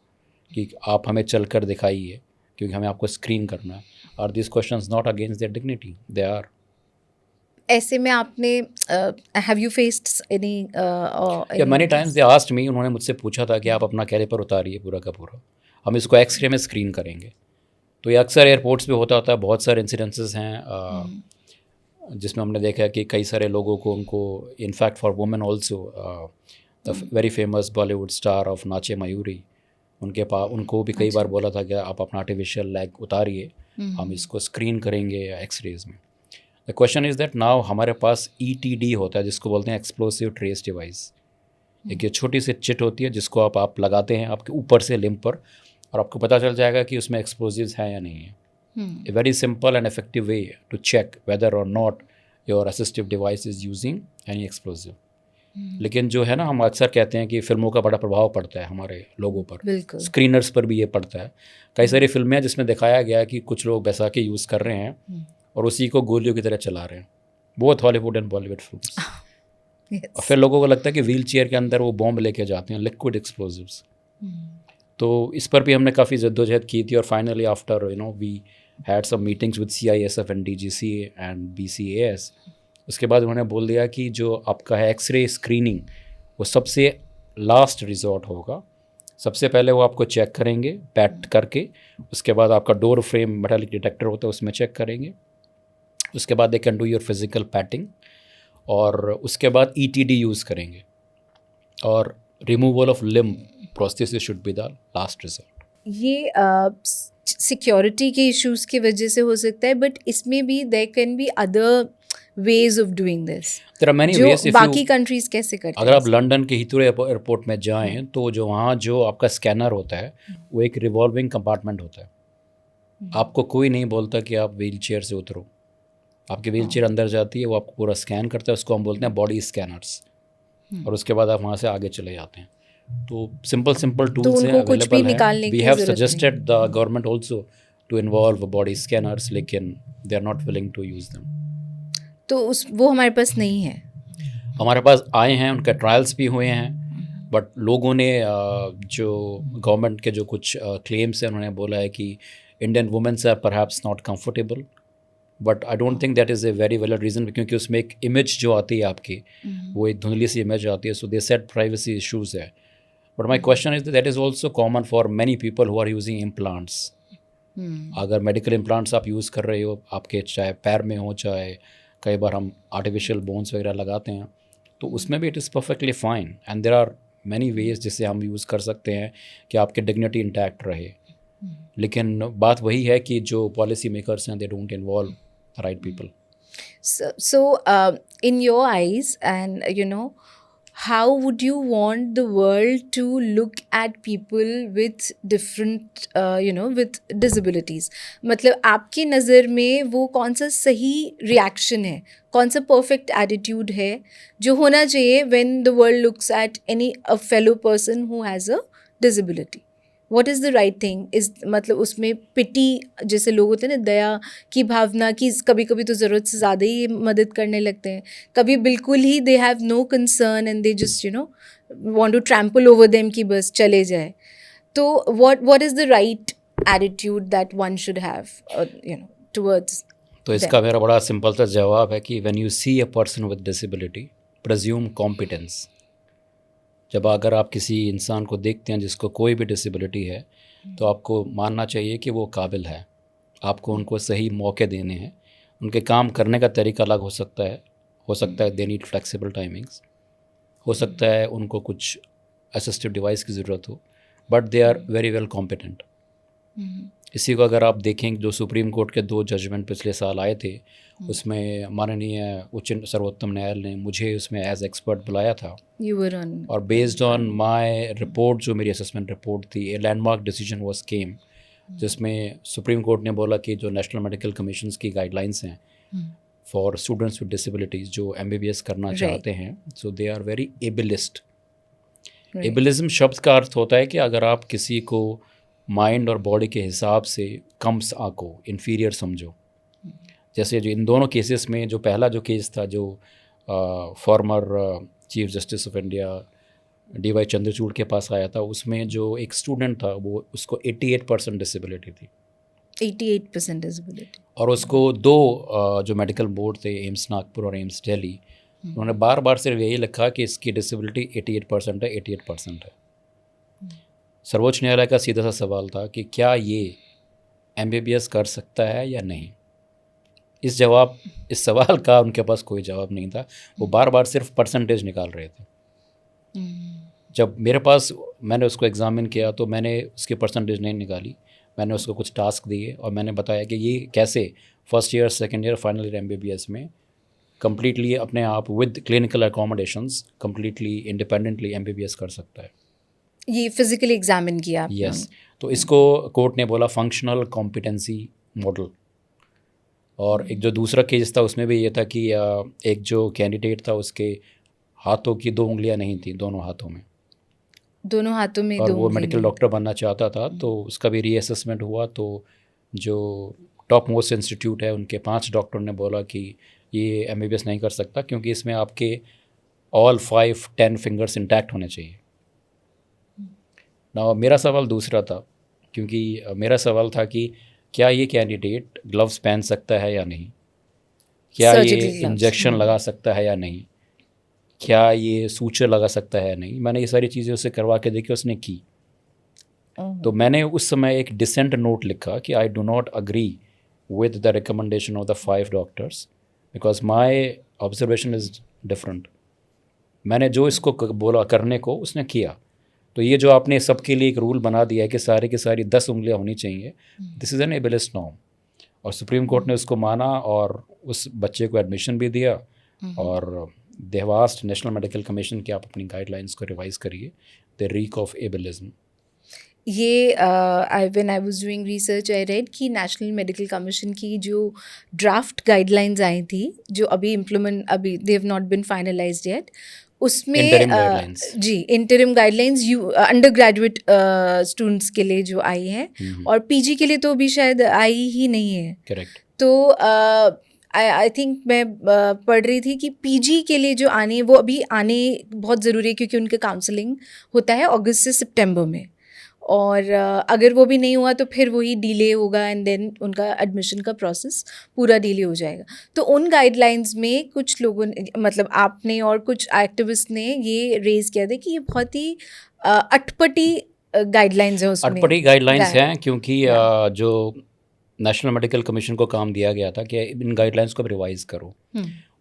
कि आप हमें चल कर दिखाइए क्योंकि हमें आपको स्क्रीन करना है, are this questions not against their dignity? They are. ऐसे में आपने हैव यू फेस्ड एनी या many times they asked me, उन्होंने मुझसे पूछा था कि आप अपना कैलिपर उतारिए पूरा का पूरा, हम इसको एक्सरे में स्क्रीन करेंगे। तो ये अक्सर एयरपोर्ट्स पे होता है, बहुत सारे इंसिडेंसेस हैं जिसमें हमने देखा है कि कई सारे लोगों को उनको in fact for women also, the very famous Bollywood star of नाचे मयूरी, उनको भी कई बार बोला था कि आप अपना आर्टिफिशियल लेग उतारिए, हम इसको स्क्रीन करेंगे एक्सरेज में। The question is that now हमारे पास ETD होता है जिसको बोलते हैं एक्सप्लोसिव ट्रेस डिवाइस। एक ये छोटी सी चिट होती है जिसको आप लगाते हैं आपके ऊपर से लिम्ब पर, और आपको पता चल जाएगा कि उसमें एक्सप्लोजिव्स हैं या नहीं है। A very simple and effective way to check whether or not your assistive device is using any explosive. लेकिन जो है ना, हम अक्सर कहते हैं कि फिल्मों का बड़ा प्रभाव पड़ता है हमारे लोगों पर, स्क्रीनर्स पर भी ये पड़ता है। कई सारी फिल्में हैं जिसमें दिखाया गया है कि कुछ लोग बैसाखी यूज़ कर रहे हैं और उसी को गोलियों की तरह चला रहे हैं, बहुत हॉलीवुड एंड बॉलीवुड फिल्म्स। और फिर लोगों को लगता है कि व्हील चेयर के अंदर वो बॉम्ब लेके जाते हैं, लिक्विड एक्सप्लोजिव्स। तो इस पर भी हमने काफ़ी जद्दोजहद की थी, और finally after we had some meetings with CISF and DGCA and BCAS, उसके बाद उन्होंने बोल दिया कि जो आपका है एक्सरे स्क्रीनिंग वो सबसे लास्ट रिजॉर्ट होगा। सबसे पहले वो आपको चेक करेंगे पैट करके, उसके बाद आपका डोर फ्रेम मेटालिक डिटेक्टर होता है उसमें चेक करेंगे, उसके बाद they can do your physical patting, और उसके बाद ETD यूज़ करेंगे, और removal of limb prosthesis should be the last result. ये सिक्योरिटी के इश्यूज की वजह से हो सकता है, बट इसमें भी there can be other ways of doing this. There are many जो ways. बाकी कंट्रीज कैसे करते हैं? अगर आप लंदन के हीथ्रो एयरपोर्ट में जाएं तो जो वहाँ जो आपका स्कैनर होता है वो एक रिवॉल्विंग कंपार्टमेंट होता है। आपको कोई नहीं बोलता कि आप व्हील चेयर से उतरो, आपकी व्हील चेयर अंदर जाती है, वो आपको पूरा स्कैन करता है, उसको हम बोलते हैं बॉडी स्कैनर्स, और उसके बाद आप वहाँ से आगे चले जाते हैं। तो सिंपल टूल्स हैं अवेलेबल हैं। We have suggested the government also to involve body scanners, लेकिन they are not willing to use them. तो वो हमारे पास नहीं है। हमारे पास आए हैं, उनके ट्रायल्स भी हुए हैं, बट लोगों ने जो गवर्नमेंट के जो कुछ क्लेम्स हैं उन्होंने बोला है कि Indian womens are perhaps not comfortable, but I don't think that is a very valid reason, क्योंकि उसमें एक इमेज जो आती है आपकी वो एक धुंधली सी इमेज आती है, so they said privacy issues है। But my question is that is also common for many people who are using implants. अगर मेडिकल इम्प्लांट्स आप यूज़ कर रहे हो, आपके चाहे पैर में हो, चाहे कई बार हम आर्टिफिशियल बोन्स वगैरह लगाते हैं, तो उसमें भी it is perfectly fine, and there are many ways जिससे हम यूज़ कर सकते हैं कि आपकी डिग्निटी इंटैक्ट रहे। लेकिन बात वही है कि जो पॉलिसी मेकर्स हैं they don't involve right people. So, in your eyes, and how would you want the world to look at people with different, with disabilities? मतलब आपकी नज़र में वो कौन सा सही रिएक्शन है, कौन सा परफेक्ट एटीट्यूड है जो होना चाहिए when the world looks at a fellow person who has a disability? What is the right thing? मतलब उसमें पिटी जैसे लोग होते हैं ना, दया की भावना की, कभी कभी तो ज़रूरत से ज़्यादा ही मदद करने लगते हैं, कभी बिल्कुल ही they have no concern and they just want to trample over them कि बस चले जाए. तो what is the right attitude that one should have towards तो इसका them? मेरा बड़ा सिंपल सा जवाब है कि when you see a person with disability presume competence. जब अगर आप किसी इंसान को देखते हैं जिसको कोई भी डिसेबिलिटी है तो आपको मानना चाहिए कि वो काबिल है. आपको उनको सही मौके देने हैं. उनके काम करने का तरीका अलग हो सकता है दे नीड फ्लेक्सिबल टाइमिंग्स, हो सकता है उनको कुछ असिस्टिव डिवाइस की ज़रूरत हो, but they are very well competent. इसी को अगर आप देखें, जो सुप्रीम कोर्ट के 2 जजमेंट पिछले साल आए थे उसमें माननीय उच्च सर्वोत्तम न्यायालय ने मुझे उसमें एज एक्सपर्ट बुलाया था. You were on. और बेस्ड ऑन माय रिपोर्ट, जो मेरी असेसमेंट रिपोर्ट थी, ए लैंडमार्क डिसीजन वाज केम, जिसमें सुप्रीम कोर्ट ने बोला कि जो नेशनल मेडिकल कमीशंस की गाइडलाइंस हैं फॉर स्टूडेंट्स विद डिसेबिलिटीज़ जो MBBS करना चाहते हैं, सो दे आर वेरी एबलिस्ट. एबलिज्म शब्द का अर्थ होता है कि अगर आप किसी को माइंड और बॉडी के हिसाब से कम आंको, इन्फीरियर समझो. जैसे जो इन दोनों केसेस में, जो पहला जो केस था जो former chief justice of India DY Chandrachud के पास आया था, उसमें जो एक स्टूडेंट था वो उसको 88% डिसेबिलिटी थी. 88% डिसेबिलिटी. और उसको 2 जो मेडिकल बोर्ड थे, एम्स नागपुर और एम्स दिल्ली, उन्होंने बार बार सिर्फ यही लिखा कि इसकी डिसेबिलिटी 88% है, 88% है. सर्वोच्च न्यायालय का सीधा सा सवाल था कि क्या ये MBBS कर सकता है या नहीं. इस सवाल का उनके पास कोई जवाब नहीं था. वो बार बार सिर्फ परसेंटेज निकाल रहे थे. जब मेरे पास, मैंने उसको एग्ज़ामिन किया तो मैंने उसकी परसेंटेज नहीं निकाली. मैंने उसको कुछ टास्क दिए और मैंने बताया कि ये कैसे first year, second year, final year MBBS में कम्प्लीटली अपने आप with clinical accommodations completely independently MBBS कर सकता है. ये फिजिकली एग्जामिन किया आपने? यस. तो इसको कोर्ट ने बोला फंक्शनल कॉम्पिटेंसी मॉडल. और एक जो दूसरा केस था उसमें भी ये था कि एक जो कैंडिडेट था उसके हाथों की 2 उंगलियां नहीं थी, दोनों हाथों में और 2 वो मेडिकल डॉक्टर बनना चाहता था. तो उसका भी रीअसेसमेंट हुआ. तो जो टॉप मोस्ट इंस्टीट्यूट है उनके 5 डॉक्टर ने बोला कि ये MBBS नहीं कर सकता क्योंकि इसमें आपके ऑल 5-10 फिंगर्स इंटैक्ट होने चाहिए. ना मेरा सवाल दूसरा था, क्योंकि मेरा सवाल था कि क्या ये कैंडिडेट ग्लव्स पहन सकता है या नहीं, क्या ये इंजेक्शन लगा सकता है या नहीं, क्या ये सूचर लगा सकता है या नहीं. मैंने ये सारी चीज़ें उससे करवा के देखी, उसने की. तो मैंने उस समय एक डिसेंट नोट लिखा कि I do not agree with the recommendation of the 5 doctors because my observation is different. मैंने जो इसको बोला करने को उसने किया. तो ये जो आपने सबके लिए एक रूल बना दिया है कि सारे की सारी 10 उंगलियां होनी चाहिए, दिस इज़ एन एबलिस्ट नॉर्म. और सुप्रीम कोर्ट ने उसको माना और उस बच्चे को एडमिशन भी दिया. और they have asked national medical commission कि आप अपनी गाइडलाइंस को रिवाइज करिए. The reek of ableism. ये when I was doing research I read कि नेशनल मेडिकल कमीशन की जो ड्राफ्ट गाइडलाइंस आई थी, जो अभी अभी they have not been finalized yet, उसमें जी interim guidelines undergraduate students के लिए जो आई हैं और PG के लिए तो अभी शायद आई ही नहीं है. करेक्ट. तो आई थिंक मैं पढ़ रही थी कि PG के लिए जो आने, वो अभी आने बहुत ज़रूरी है क्योंकि उनका काउंसलिंग होता है अगस्त से सितंबर में. और अगर वो भी नहीं हुआ तो फिर वही डिले होगा एंड देन उनका एडमिशन का प्रोसेस पूरा डिले हो जाएगा. तो उन गाइडलाइंस में कुछ लोगों ने, मतलब आपने और कुछ एक्टिविस्ट ने ये रेज़ किया था कि ये बहुत ही अटपटी गाइडलाइंस हैं. उसमें अटपटी गाइडलाइंस हैं क्योंकि जो नेशनल मेडिकल कमीशन को काम दिया गया था कि इन गाइडलाइंस को रिवाइज़ करो.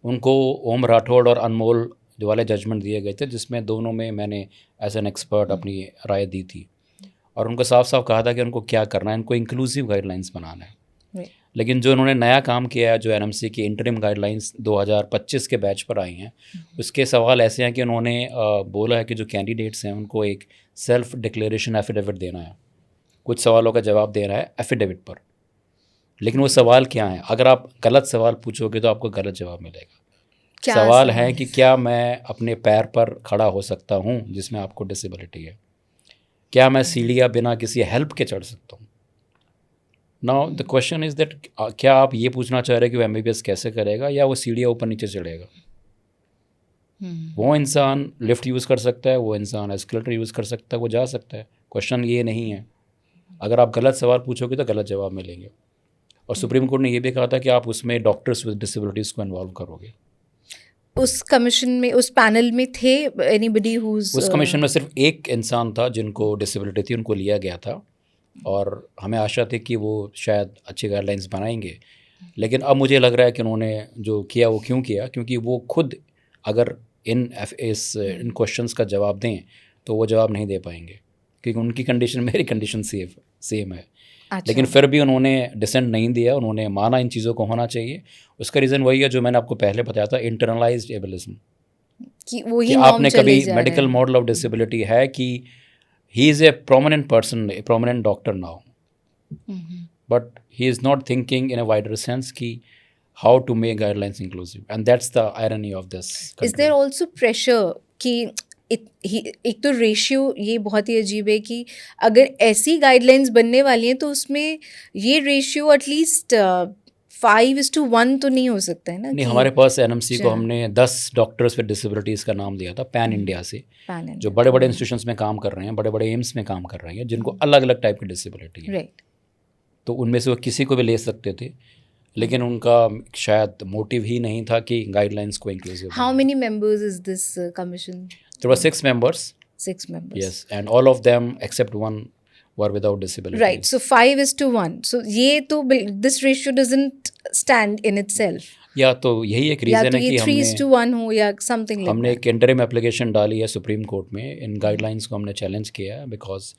उनको ओम राठौड़ और अनमोल जो वाले जजमेंट दिए गए थे, जिसमें दोनों में मैंने एज एन एक्सपर्ट अपनी राय दी थी. और उनको साफ साफ कहा था कि उनको क्या करना है, इनको इंक्लूसिव गाइडलाइंस बनाना है। Right. लेकिन जो इन्होंने नया काम किया है, जो एनएमसी की इंटरिम गाइडलाइंस 2025 के बैच पर आई हैं, उसके सवाल ऐसे हैं कि उन्होंने बोला है कि जो कैंडिडेट्स हैं उनको एक सेल्फ डिक्लेरेशन एफिडेविट देना है, कुछ सवालों का जवाब देना है एफिडेविट पर। लेकिन वो सवाल क्या है, अगर आप गलत सवाल पूछोगे तो आपको गलत जवाब मिलेगा। क्या सवाल है कि क्या मैं अपने पैर पर खड़ा हो सकता हूँ जिसमें आपको डिसेबिलिटी है, क्या मैं सीढ़ियाँ बिना किसी हेल्प के चढ़ सकता हूँ। Now the question is that, क्या आप ये पूछना चाह रहे हैं कि वो एमबीबीएस कैसे करेगा या वो सीढ़ियाँ ऊपर नीचे चढ़ेगा। वो इंसान लिफ्ट यूज़ कर सकता है, वो इंसान एस्केलेटर यूज़ कर सकता है, वो जा सकता है। क्वेश्चन ये नहीं है। अगर आप गलत सवाल पूछोगे तो गलत जवाब मिलेंगे। और सुप्रीम कोर्ट ने ये भी कहा था कि आप उसमें डॉक्टर्स विद डिसेबिलिटीज़ को इन्वॉल्व करोगे। उस कमीशन में, उस पैनल में थे एनीबडी हुज? उस कमीशन में सिर्फ एक इंसान था जिनको डिसेबिलिटी थी, उनको लिया गया था और हमें आशा थी कि वो शायद अच्छी गाइडलाइंस बनाएंगे। लेकिन अब मुझे लग रहा है कि उन्होंने जो किया वो क्यों किया, क्योंकि वो खुद अगर इन क्वेश्चंस का जवाब दें तो वो जवाब नहीं दे पाएंगे, क्योंकि उनकी कंडीशन मेरी कंडीशन सेम है। अच्छा। लेकिन फिर भी उन्होंने डिसेंट नहीं दिया, उन्होंने माना इन चीज़ों को होना चाहिए। उसका रीज़न वही है जो मैंने आपको पहले बताया था, इंटरनलाइज्ड एबलिज्म, कि आपने कभी मेडिकल मॉडल ऑफ डिसेबिलिटी है कि he is a prominent person, a prominent doctor now, but he is not thinking in a wider sense कि how to make guidelines inclusive, and that's the irony of this. Is there also pressure कि एक तो रेशियो ये बहुत ही अजीब है कि अगर ऐसी गाइडलाइंस बनने वाली हैं तो उसमें ये रेशियो एटलीस्ट 5:1 तो नहीं हो सकता है ना? नहीं, हमारे पास एनएमसी को हमने 10 डॉक्टर्स विद डिसेबिलिटीज़ का नाम दिया था पैन इंडिया से, जो बड़े बड़े इंस्टीट्यूशंस में काम कर रहे हैं, बड़े बड़े एम्स में काम कर रहे हैं, जिनको अलग अलग टाइप की डिसेबिलिटी है। राइट। तो उनमें से वो किसी को भी ले सकते थे, लेकिन उनका शायद मोटिव ही नहीं था कि गाइडलाइंस को inclusive. How many members is this commission? There were 6 members. 6 members. Yes, and all of them except one were without disabilities. Right. So 5:1. So ये तो this ratio doesn't stand in itself. या तो यही एक रीज़न है कि हमने 3:1 हो या समथिंग लाइक हमने एक इंटरिम एप्लीकेशन डाली है सुप्रीम कोर्ट में। इन गाइडलाइंस को हमने चैलेंज किया है because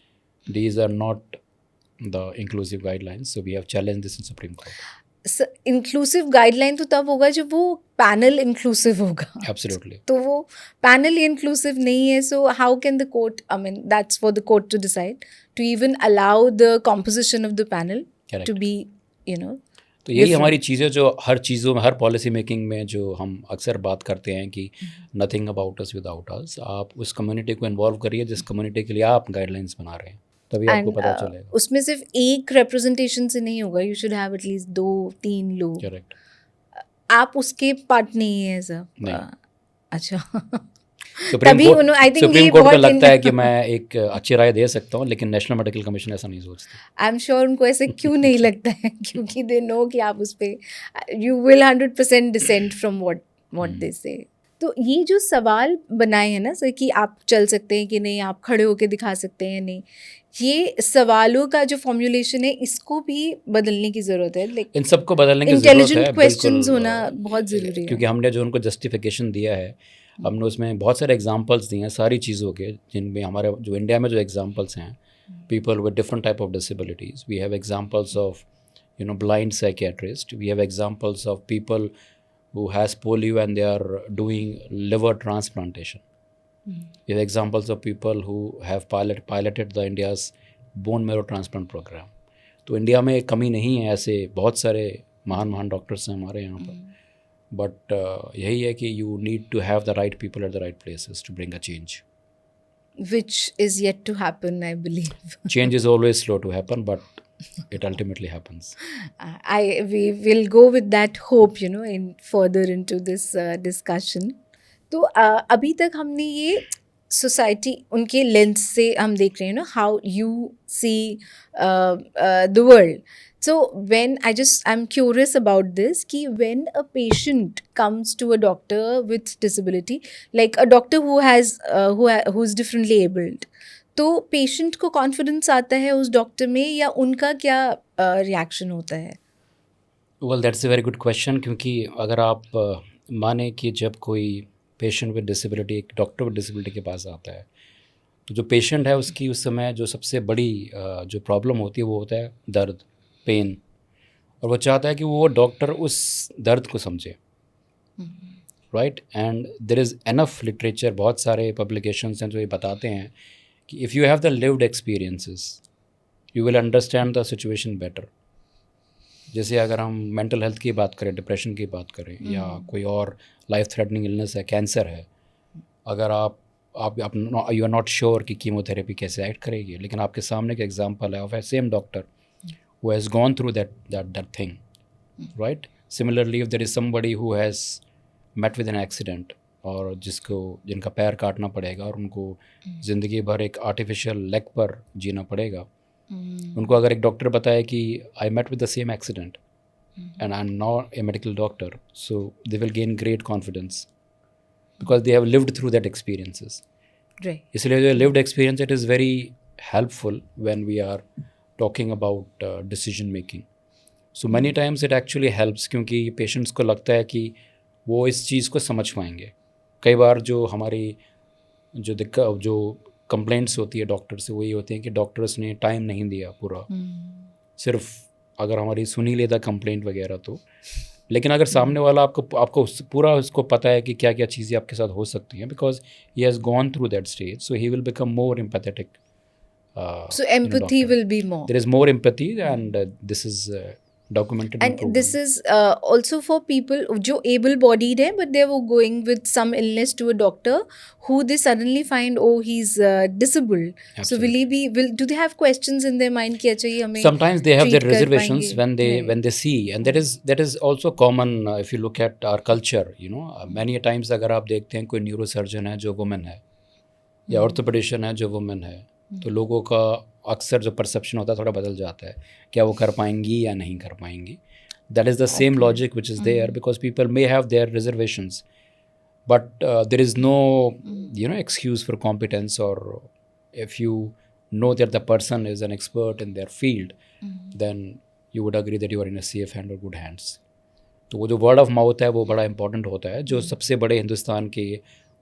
these are not the inclusive guidelines, so we have challenge this in Supreme Court. Inclusive guideline तो तब होगा जब वो पैनल इंक्लूसिव होगा। एब्सोल्युटली। तो वो पैनल इंक्लूसिव नहीं है, so how can the court, I mean that's for the court to decide to even allow the composition of the panel to be, you know. तो यही हमारी चीज़ें जो हर चीज़ों में, हर पॉलिसी मेकिंग में जो हम अक्सर बात करते हैं कि नथिंग अबाउट अस विदाउट अस। आप उस कम्युनिटी को इन्वॉल्व करिए जिस कम्युनिटी के लिए आप गाइडलाइंस बना रहे हैं, तभी आपको पता चलेगा। उसमें सिर्फ एक रिप्रेजेंटेशन से नहीं होगा, यू शुड हैव एटलीस्ट 2-3 लोग। करेक्ट। आप उसके पार्ट नहीं है ऐसा? अच्छा। सुप्रीम कोर्ट को लगता है कि मैं एक अच्छी राय दे सकता हूँ, लेकिन नेशनल मेडिकल कमीशन ऐसा नहीं सोचता। आई एम श्योर उनको ऐसे क्यों नहीं लगता है, क्योंकि दे नो कि आप उस पर you will 100% decent from what they से। तो ये जो सवाल बनाए हैं ना सर कि आप चल सकते हैं कि नहीं, आप खड़े होकर दिखा सकते हैं नहीं, ये सवालों का जो फॉर्मुलेशन है इसको भी बदलने की ज़रूरत है। लाइक इन सबको बदलने की ज़रूरत है, इंटेलिजेंट क्वेश्चंस होना बहुत ज़रूरी है। क्योंकि हमने जो उनको जस्टिफिकेशन दिया है, हमने उसमें बहुत सारे एग्जांपल्स दिए हैं सारी चीज़ों के, जिनमें हमारे जो इंडिया में जो एग्जांपल्स हैं, people with different type of disabilities, we have examples of blind psychiatrist, we have examples of people who has polio and they are doing liver transplantation. We have examples of people who have piloted the India's bone marrow transplant program. तो इंडिया में कमी नहीं है, ऐसे बहुत सारे महान डॉक्टर्स हैं हमारे यहाँ पर, बट यही है कि you need to have the right people at the right places to bring a change. Which is yet to happen, I believe. Change is always slow to happen, but it ultimately happens. We will go with that hope, in further into this discussion. तो अभी तक हमने ये सोसाइटी उनके लेंस से हम देख रहे हैं ना, how you see the world. So I'm curious about this कि when a patient comes to a doctor with disability, like a doctor who's differently abled, तो पेशेंट को कॉन्फिडेंस आता है उस डॉक्टर में, या उनका क्या रिएक्शन होता है? Well, that's a very good question, क्योंकि अगर आप माने कि जब कोई पेशेंट विद डिसेबिलिटी एक डॉक्टर विद डिसेबिलिटी के पास आता है, तो जो पेशेंट है उसकी उस समय जो सबसे बड़ी जो प्रॉब्लम होती है वो होता है दर्द, पेन, और वो चाहता है कि वो डॉक्टर उस दर्द को समझे, right. And there is enough literature, बहुत सारे पब्लिकेशंस हैं जो ये बताते हैं कि if you have the lived experiences you will understand the situation better. जैसे अगर हम मेंटल हेल्थ की बात करें, डिप्रेशन की बात करें, या कोई और लाइफ थ्रेटनिंग इलनेस है, कैंसर है, अगर आप यू आर नॉट श्योर कि कीमोथेरेपी कैसे एक्ट करेगी, लेकिन आपके सामने का एग्जांपल है of a same doctor who has gone through that thing, right. Similarly if there is somebody who has met with an accident, और जिनका पैर काटना पड़ेगा और उनको ज़िंदगी भर एक आर्टिफिशियल लेग पर जीना पड़ेगा, उनको अगर एक डॉक्टर बताए कि I met with the same accident and I am not a medical doctor, so they will gain great confidence because they have lived through that experiences. Right. इसलिए जो lived experience, it is very helpful when we are talking about decision making. So many times it actually helps, क्योंकि patients को लगता है कि वो इस चीज़ को समझ पाएंगे। कई बार जो हमारी जो कंप्लेंट्स होती है डॉक्टर से, वो ये होती है कि डॉक्टर्स ने टाइम नहीं दिया पूरा, सिर्फ अगर हमारी सुनी लेता कंप्लेंट वगैरह तो। लेकिन अगर सामने वाला आपको पूरा उसको पता है कि क्या क्या चीज़ें आपके साथ हो सकती हैं, because he has gone through that stage, so he will become more empathetic. So empathy will be more. There is more empathy, and this is documented and proven. And this is also for people जो able-bodied है, but they were going with some illness to a doctor who they suddenly find, oh, he's disabled. Absolutely. So do they have questions in their mind कि अच्छा ये हमें Sometimes they have their reservations पाएंगे? when they see, and that is also common if you look at our culture. Many times अगर आप देखते हैं कोई न्यूरोसर्जन है जो वुमेन है, या ऑर्थोपेडिशियन है जो वुमेन है, तो लोगों का अक्सर जो परसेप्शन होता है थोड़ा बदल जाता है, क्या वो कर पाएंगी या नहीं कर पाएंगी. That is the same logic which is there, because people may have their reservations, but there is no excuse for competence, or if you know that the person is an expert in their field, then you would agree that you are in a safe hand or good hands. तो वो जो वर्ड ऑफ माउथ है वो बड़ा इंपॉर्टेंट होता है. जो सबसे बड़े हिंदुस्तान के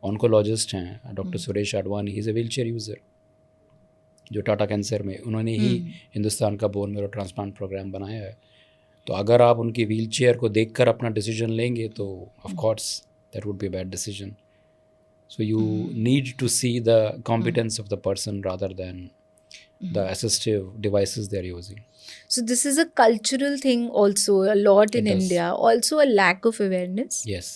ऑन्कोलॉजिस्ट हैं, doctor Suresh Advani, is a wheelchair user, जो टाटा कैंसर में उन्होंने ही हिंदुस्तान का बोन मैरो ट्रांसप्लांट प्रोग्राम बनाया है. तो अगर आप उनकी व्हील चेयर को देखकर अपना डिसीजन लेंगे तो of course that would be bad decision. So you need to see the competence of the person rather than the assistive devices they are using. So this is a cultural thing also, a lot in It does. India. Also a lack of awareness. Yes.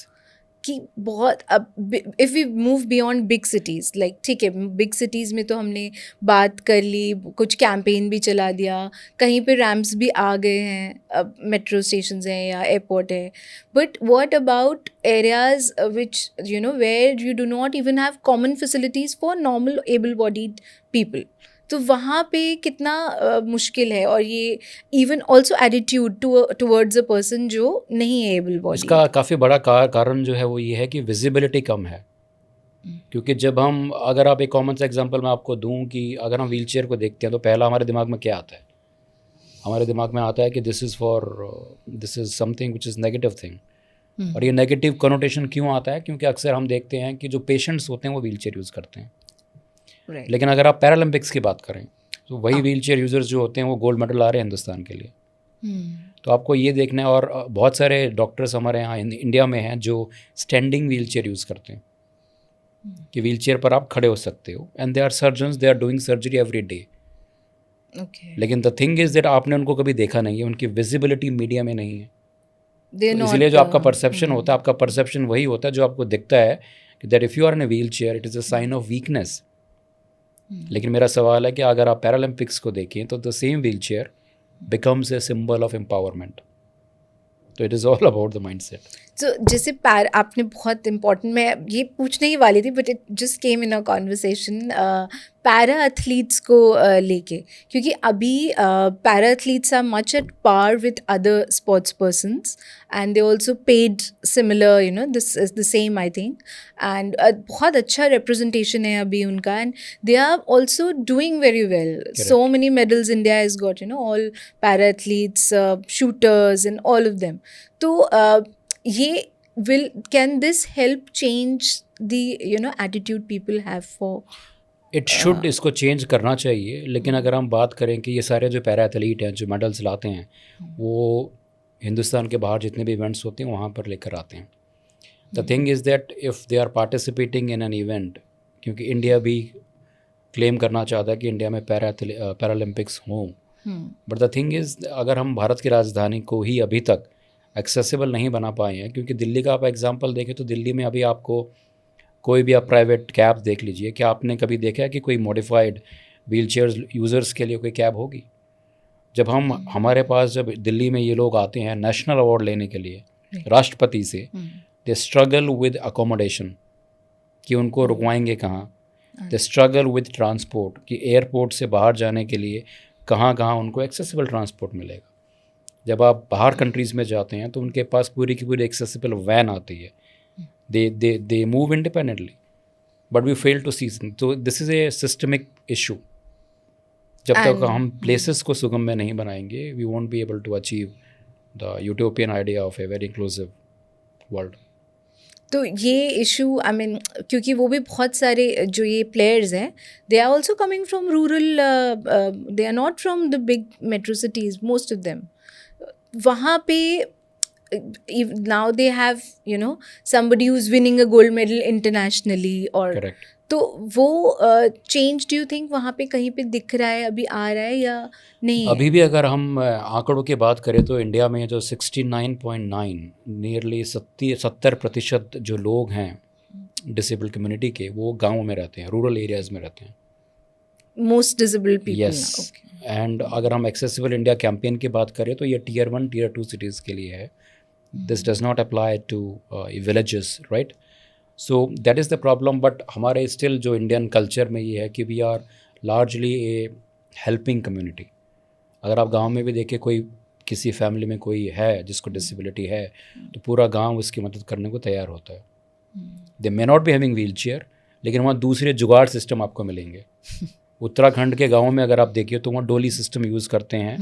कि बहुत अब if we move beyond big cities, like ठीक है, बिग सिटीज़ में तो हमने बात कर ली, कुछ कैंपेन भी चला दिया, कहीं पे रैम्प्स भी आ गए हैं, अब मेट्रो स्टेशंस हैं या एयरपोर्ट है, but what about areas which where you do not even have common facilities for normal able bodied people. तो वहाँ पे कितना मुश्किल है, और ये even also attitude towards a person जो नहीं है एबल बॉडी. इसका काफ़ी बड़ा कारण जो है वो ये है कि विजिबिलिटी कम है. क्योंकि जब हम, अगर आप एक कॉमन सा एग्जांपल मैं आपको दूं कि अगर हम व्हील चेयर को देखते हैं तो पहला हमारे दिमाग में क्या आता है? हमारे दिमाग में आता है कि this is something which is negative thing. और ये नेगेटिव कनोटेशन क्यों आता है? क्योंकि अक्सर हम देखते हैं कि जो पेशेंट्स होते हैं वो व्हील चेयर यूज़ करते हैं. Right. लेकिन अगर आप पैरालंपिक्स की बात करें तो वही व्हील चेयर यूज़र्स जो होते हैं वो गोल्ड मेडल ला रहे हैं हिंदुस्तान के लिए. तो आपको ये देखना है. और बहुत सारे डॉक्टर्स हमारे यहाँ इंडिया में हैं जो स्टैंडिंग व्हील चेयर यूज़ करते हैं, कि व्हील चेयर पर आप खड़े हो सकते हो, and they are surgeons, they are doing surgery every day. लेकिन द थिंग इज़ दैट आपने उनको कभी देखा नहीं है, उनकी विजिबिलिटी मीडिया में नहीं है. तो इसलिए जो आपका परसेप्शन होता है, आपका परसेप्शन वही होता है जो आपको दिखता है कि that if you are in a wheelchair it is a sign of weakness. लेकिन मेरा सवाल है कि अगर आप पैरालंपिक्स को देखें तो the same wheelchair becomes a symbol of empowerment. तो it is all about the mindset. तो जैसे आपने बहुत इम्पोर्टेंट, मैं ये पूछने ही वाली थी but it just came in a conversation, para athletes को लेके, क्योंकि अभी para athletes are much at par with other sports persons and they also paid similar, this is the same I think, and बहुत अच्छा रिप्रेजेंटेशन है अभी उनका, and they are also doing very well. So many medals India has got, all para athletes, shooters and all of them. तो ये can this help change the attitude people have for? It should इसको चेंज करना चाहिए, लेकिन अगर हम बात करें कि ये सारे जो पैरा एथलीट हैं जो मेडल्स लाते हैं वो हिंदुस्तान के बाहर जितने भी इवेंट्स होते हैं वहाँ पर लेकर आते हैं. The thing is that if they are participating in an event, क्योंकि इंडिया भी क्लेम करना चाहता है कि इंडिया में पैरालंपिक्स हों, बट द थिंग इज़ अगर हम भारत की राजधानी को ही अभी तक एक्सेसिबल नहीं बना पाए हैं, क्योंकि दिल्ली का आप एग्जांपल देखें तो दिल्ली में अभी आपको कोई भी आप प्राइवेट कैब देख लीजिए, क्या आपने कभी देखा है कि कोई मॉडिफाइड व्हील चेयर यूज़र्स के लिए कोई कैब होगी? जब हम हमारे पास जब दिल्ली में ये लोग आते हैं नेशनल अवार्ड लेने के लिए राष्ट्रपति से, दे स्ट्रगल विद अकोमोडेशन कि उनको रुकवाएंगे कहाँ, दे स्ट्रगल विद ट्रांसपोर्ट कि एयरपोर्ट से बाहर जाने के लिए कहाँ कहाँ उनको एक्सेसिबल ट्रांसपोर्ट मिलेगा. जब आप बाहर कंट्रीज़ में जाते हैं तो उनके पास पूरी की पूरी एक्सेसिबल वैन आती है, they move independently, but we fail to see. So this is a systemic issue. जब तक हम places को सुगम्य नहीं बनाएंगे, we won't be able to achieve the utopian idea of a very inclusive world. तो ये इशू आई मीन क्योंकि वो भी बहुत सारे जो ये प्लेयर्स हैं they are also coming from rural, they are not from the big metro cities most of them. वहाँ पे now they have somebody who's winning a gold medal internationally or Correct. तो वो चेंज डू यू थिंक वहाँ पे कहीं पे दिख रहा है, अभी आ रहा है या नहीं? अभी भी अगर हम आंकड़ों की बात करें तो इंडिया में जो 69.9 नियरली 70% जो लोग हैं डिसेबल कम्युनिटी के वो गाँव में रहते हैं, रूरल एरियाज़ में रहते हैं. Most disable people. Yes. And अगर हम एक्सेसिबल इंडिया कैंपेन की बात करें तो ये Tier 1 Tier 2 सिटीज़ के लिए है. This does not apply to villages, right? So that is the problem. But हमारे स्टिल जो इंडियन कल्चर में ये है कि we are largely a helping community. अगर आप गांव में भी देखें कोई किसी फैमिली में कोई है जिसको डिसेबिलिटी है तो पूरा गांव उसकी मदद करने को तैयार होता है. They may not be having wheelchair, लेकिन वहाँ दूसरे जुगाड़ सिस्टम आपको मिलेंगे. उत्तराखंड के गाँव में अगर आप देखिए तो वहाँ डोली सिस्टम यूज़ करते हैं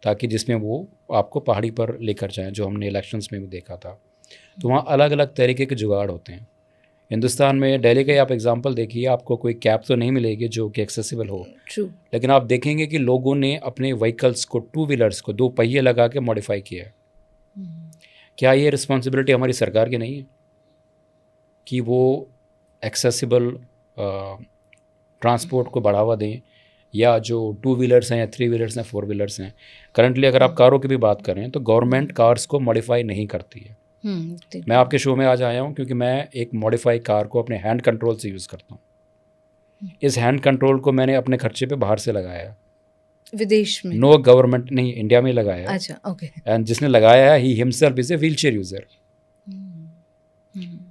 ताकि जिसमें वो आपको पहाड़ी पर लेकर जाएं, जो हमने इलेक्शंस में भी देखा था. तो वहाँ अलग अलग तरीके के जुगाड़ होते हैं. हिंदुस्तान में दिल्ली का आप एग्जांपल देखिए, आपको कोई कैब तो नहीं मिलेगी जो कि एक्सेसिबल हो. True. लेकिन आप देखेंगे कि लोगों ने अपने व्हीकल्स को, 2 व्हीलर्स को 2 पहिए लगा के मॉडिफाई किया है. क्या ये रिस्पॉन्सिबिलिटी हमारी सरकार की नहीं है कि वो एक्सेसिबल ट्रांसपोर्ट को बढ़ावा दें, या जो 2 व्हीलर्स हैं या 3 व्हीलर्स हैं, 4 व्हीलर्स हैं. करंटली अगर आप कारों की भी बात करें तो गवर्नमेंट कार्स को मॉडिफाई नहीं करती है. मैं आपके शो में आज आया हूँ क्योंकि मैं एक मॉडिफाई कार को अपने हैंड कंट्रोल से यूज़ करता हूँ. इस हैंड कंट्रोल को मैंने अपने खर्चे पे बाहर से लगाया, विदेश में. नो गवर्नमेंट नहीं, इंडिया में लगाया. अच्छा, ओके. एंड जिसने लगाया है he himself is a wheelchair user.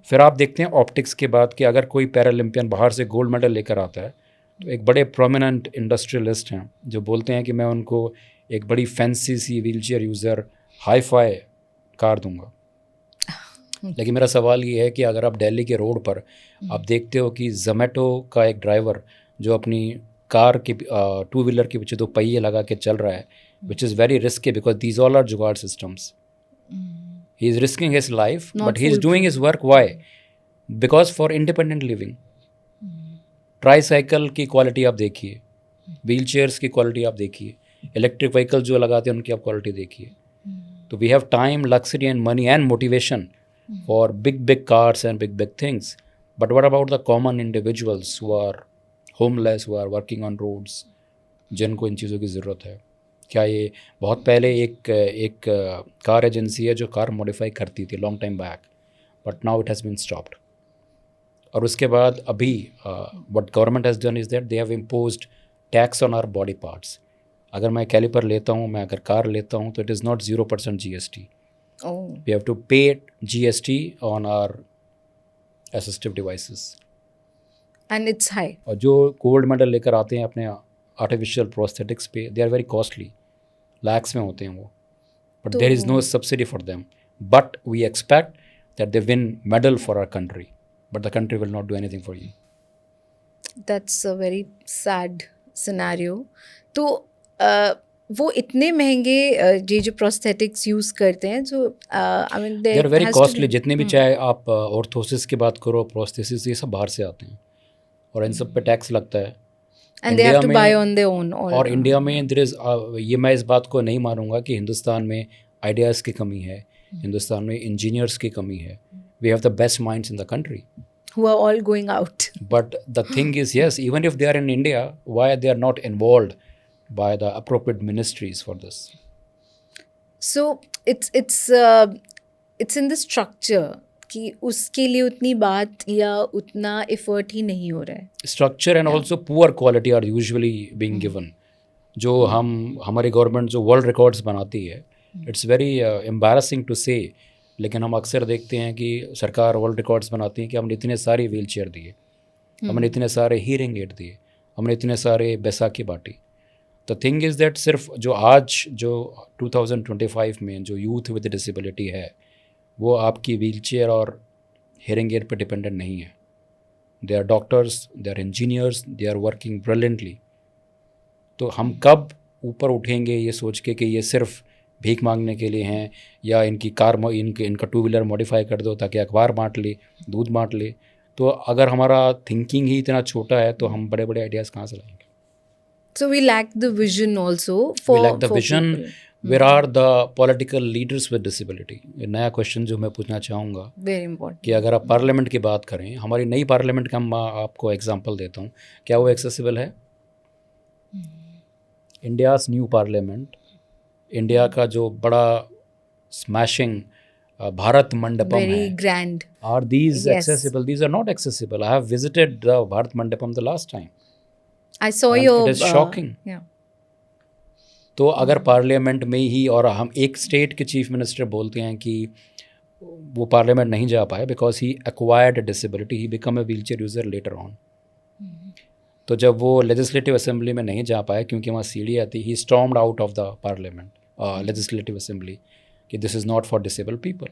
फिर आप देखते हैं ऑप्टिक्स के बाद कि अगर कोई पैरालंपियन बाहर से गोल्ड मेडल लेकर आता है तो एक बड़े प्रोमिनेंट इंडस्ट्रियलिस्ट हैं जो बोलते हैं कि मैं उनको एक बड़ी फैंसी सी wheelchair user hi fi car दूंगा. लेकिन मेरा सवाल ये है कि अगर आप दिल्ली के रोड पर आप देखते हो कि जोमेटो का एक ड्राइवर जो अपनी कार के 2 व्हीलर के पीछे 2 पहिए लगा के चल रहा है, which is very risky because these all are jugaad systems. He is risking his life, but he is doing his work. Why? Because for independent living. Tricycle की क्वालिटी आप देखिए, व्हील चेयर्स की क्वालिटी आप देखिए, इलेक्ट्रिक व्हीकल जो लगाते हैं उनकी आप क्वालिटी देखिए. तो we have time, luxury and money and motivation for big cars and big things. But what about the common individuals who are homeless, who are working on roads, जिनको इन चीज़ों की ज़रूरत है? क्या ये बहुत पहले एक कार एजेंसी है जो कार मॉडिफाई करती थी long time back, but now it has been stopped. और उसके बाद अभी what government has done is that they have imposed tax on our body parts. अगर मैं कैलिपर लेता हूँ, मैं अगर कार लेता हूँ तो it is not 0% GST. We have to pay GST on our assistive devices. And it's high. और जो गोल्ड मेडल लेकर आते हैं अपने आर्टिफिशियल प्रोस्थेटिक्स पे, they are very costly, lakhs में होते हैं वो, but there is no subsidy for them. But we expect that they win medal for our country, but the country will not do anything for you. That's a very sad scenario. तो वो इतने महंगे ये जो प्रोस्थेटिक्स यूज़ करते हैं जो I mean they are very costly. जितने भी चाहे आप ऑर्थोसिस की बात करो, प्रोस्थेसिस, ये सब बाहर से आते हैं और इन सब पे टैक्स लगता है. And they have to India buy में on their own. All और around. इंडिया में देयर इज़ ये मैं इस बात को नहीं मानूंगा कि हिंदुस्तान में आइडियाज़ की कमी है, हिंदुस्तान में इंजीनियर्स की कमी है. We have the best minds in the country. Who are all going out. But the thing is, yes, even if they are in India, why they are not involved by the appropriate ministries for this? So it's in the structure कि उसके लिए उतनी बात या उतना एफर्ट ही नहीं हो रहा है. Structure and also poor quality are usually being given. जो हमारी गवर्नमेंट जो वर्ल्ड रिकॉर्ड्स बनाती है, इट्स वेरी एम्बैरसिंग टू से, लेकिन हम अक्सर देखते हैं कि सरकार वर्ल्ड रिकॉर्ड्स बनाती है कि हमने इतने सारे व्हील चेयर दिए, हमने इतने सारे हीयरिंग एड दिए, हमने इतने सारे बैसाखी बांटी. द थिंग इज़ दैट सिर्फ जो 2025 में जो यूथ विद डिसेबिलिटी है वो आपकी व्हील चेयर और हीयरिंग एड पर डिपेंडेंट नहीं है. They are doctors, they are engineers, they are working brilliantly. तो हम कब ऊपर उठेंगे ये सोच के कि ये सिर्फ भीख मांगने के लिए हैं, या इनकी कार इनका 2 व्हीलर मॉडिफाई कर दो ताकि अखबार बांट ले, दूध बांट ले. तो अगर हमारा थिंकिंग ही इतना छोटा है तो हम बड़े बड़े आइडियाज़ कहाँ से लाएंगे? So we lack the vision also for We lack the for vision. people. Where are the political leaders with disability? ये नया क्वेश्चन जो मैं पूछना चाहूँगा Very important. कि अगर आप पार्लियामेंट की बात करें, हमारी नई पार्लियामेंट का मैं आपको एग्जांपल देता हूँ, क्या वो एक्सेसिबल है? इंडियाज़ न्यू पार्लियामेंट, इंडिया का जो बड़ा स्मैशिंग भारत मंडपम Very है, grand. are these Yes. accessible? These are not accessible. I have visited the Bharat Mandapam the last time. I saw And your. it is shocking. Yeah. तो अगर पार्लियामेंट में ही, और हम एक स्टेट के चीफ मिनिस्टर बोलते हैं कि वो पार्लियामेंट नहीं जा पाए because he acquired disability, he become a wheelchair user later on. तो जब वो लेजिस्लेटिव असेंबली में नहीं जा पाए क्योंकि वहाँ सीढ़ी आती, ही stormed out of the parliament legislative assembly कि this is not for disable people.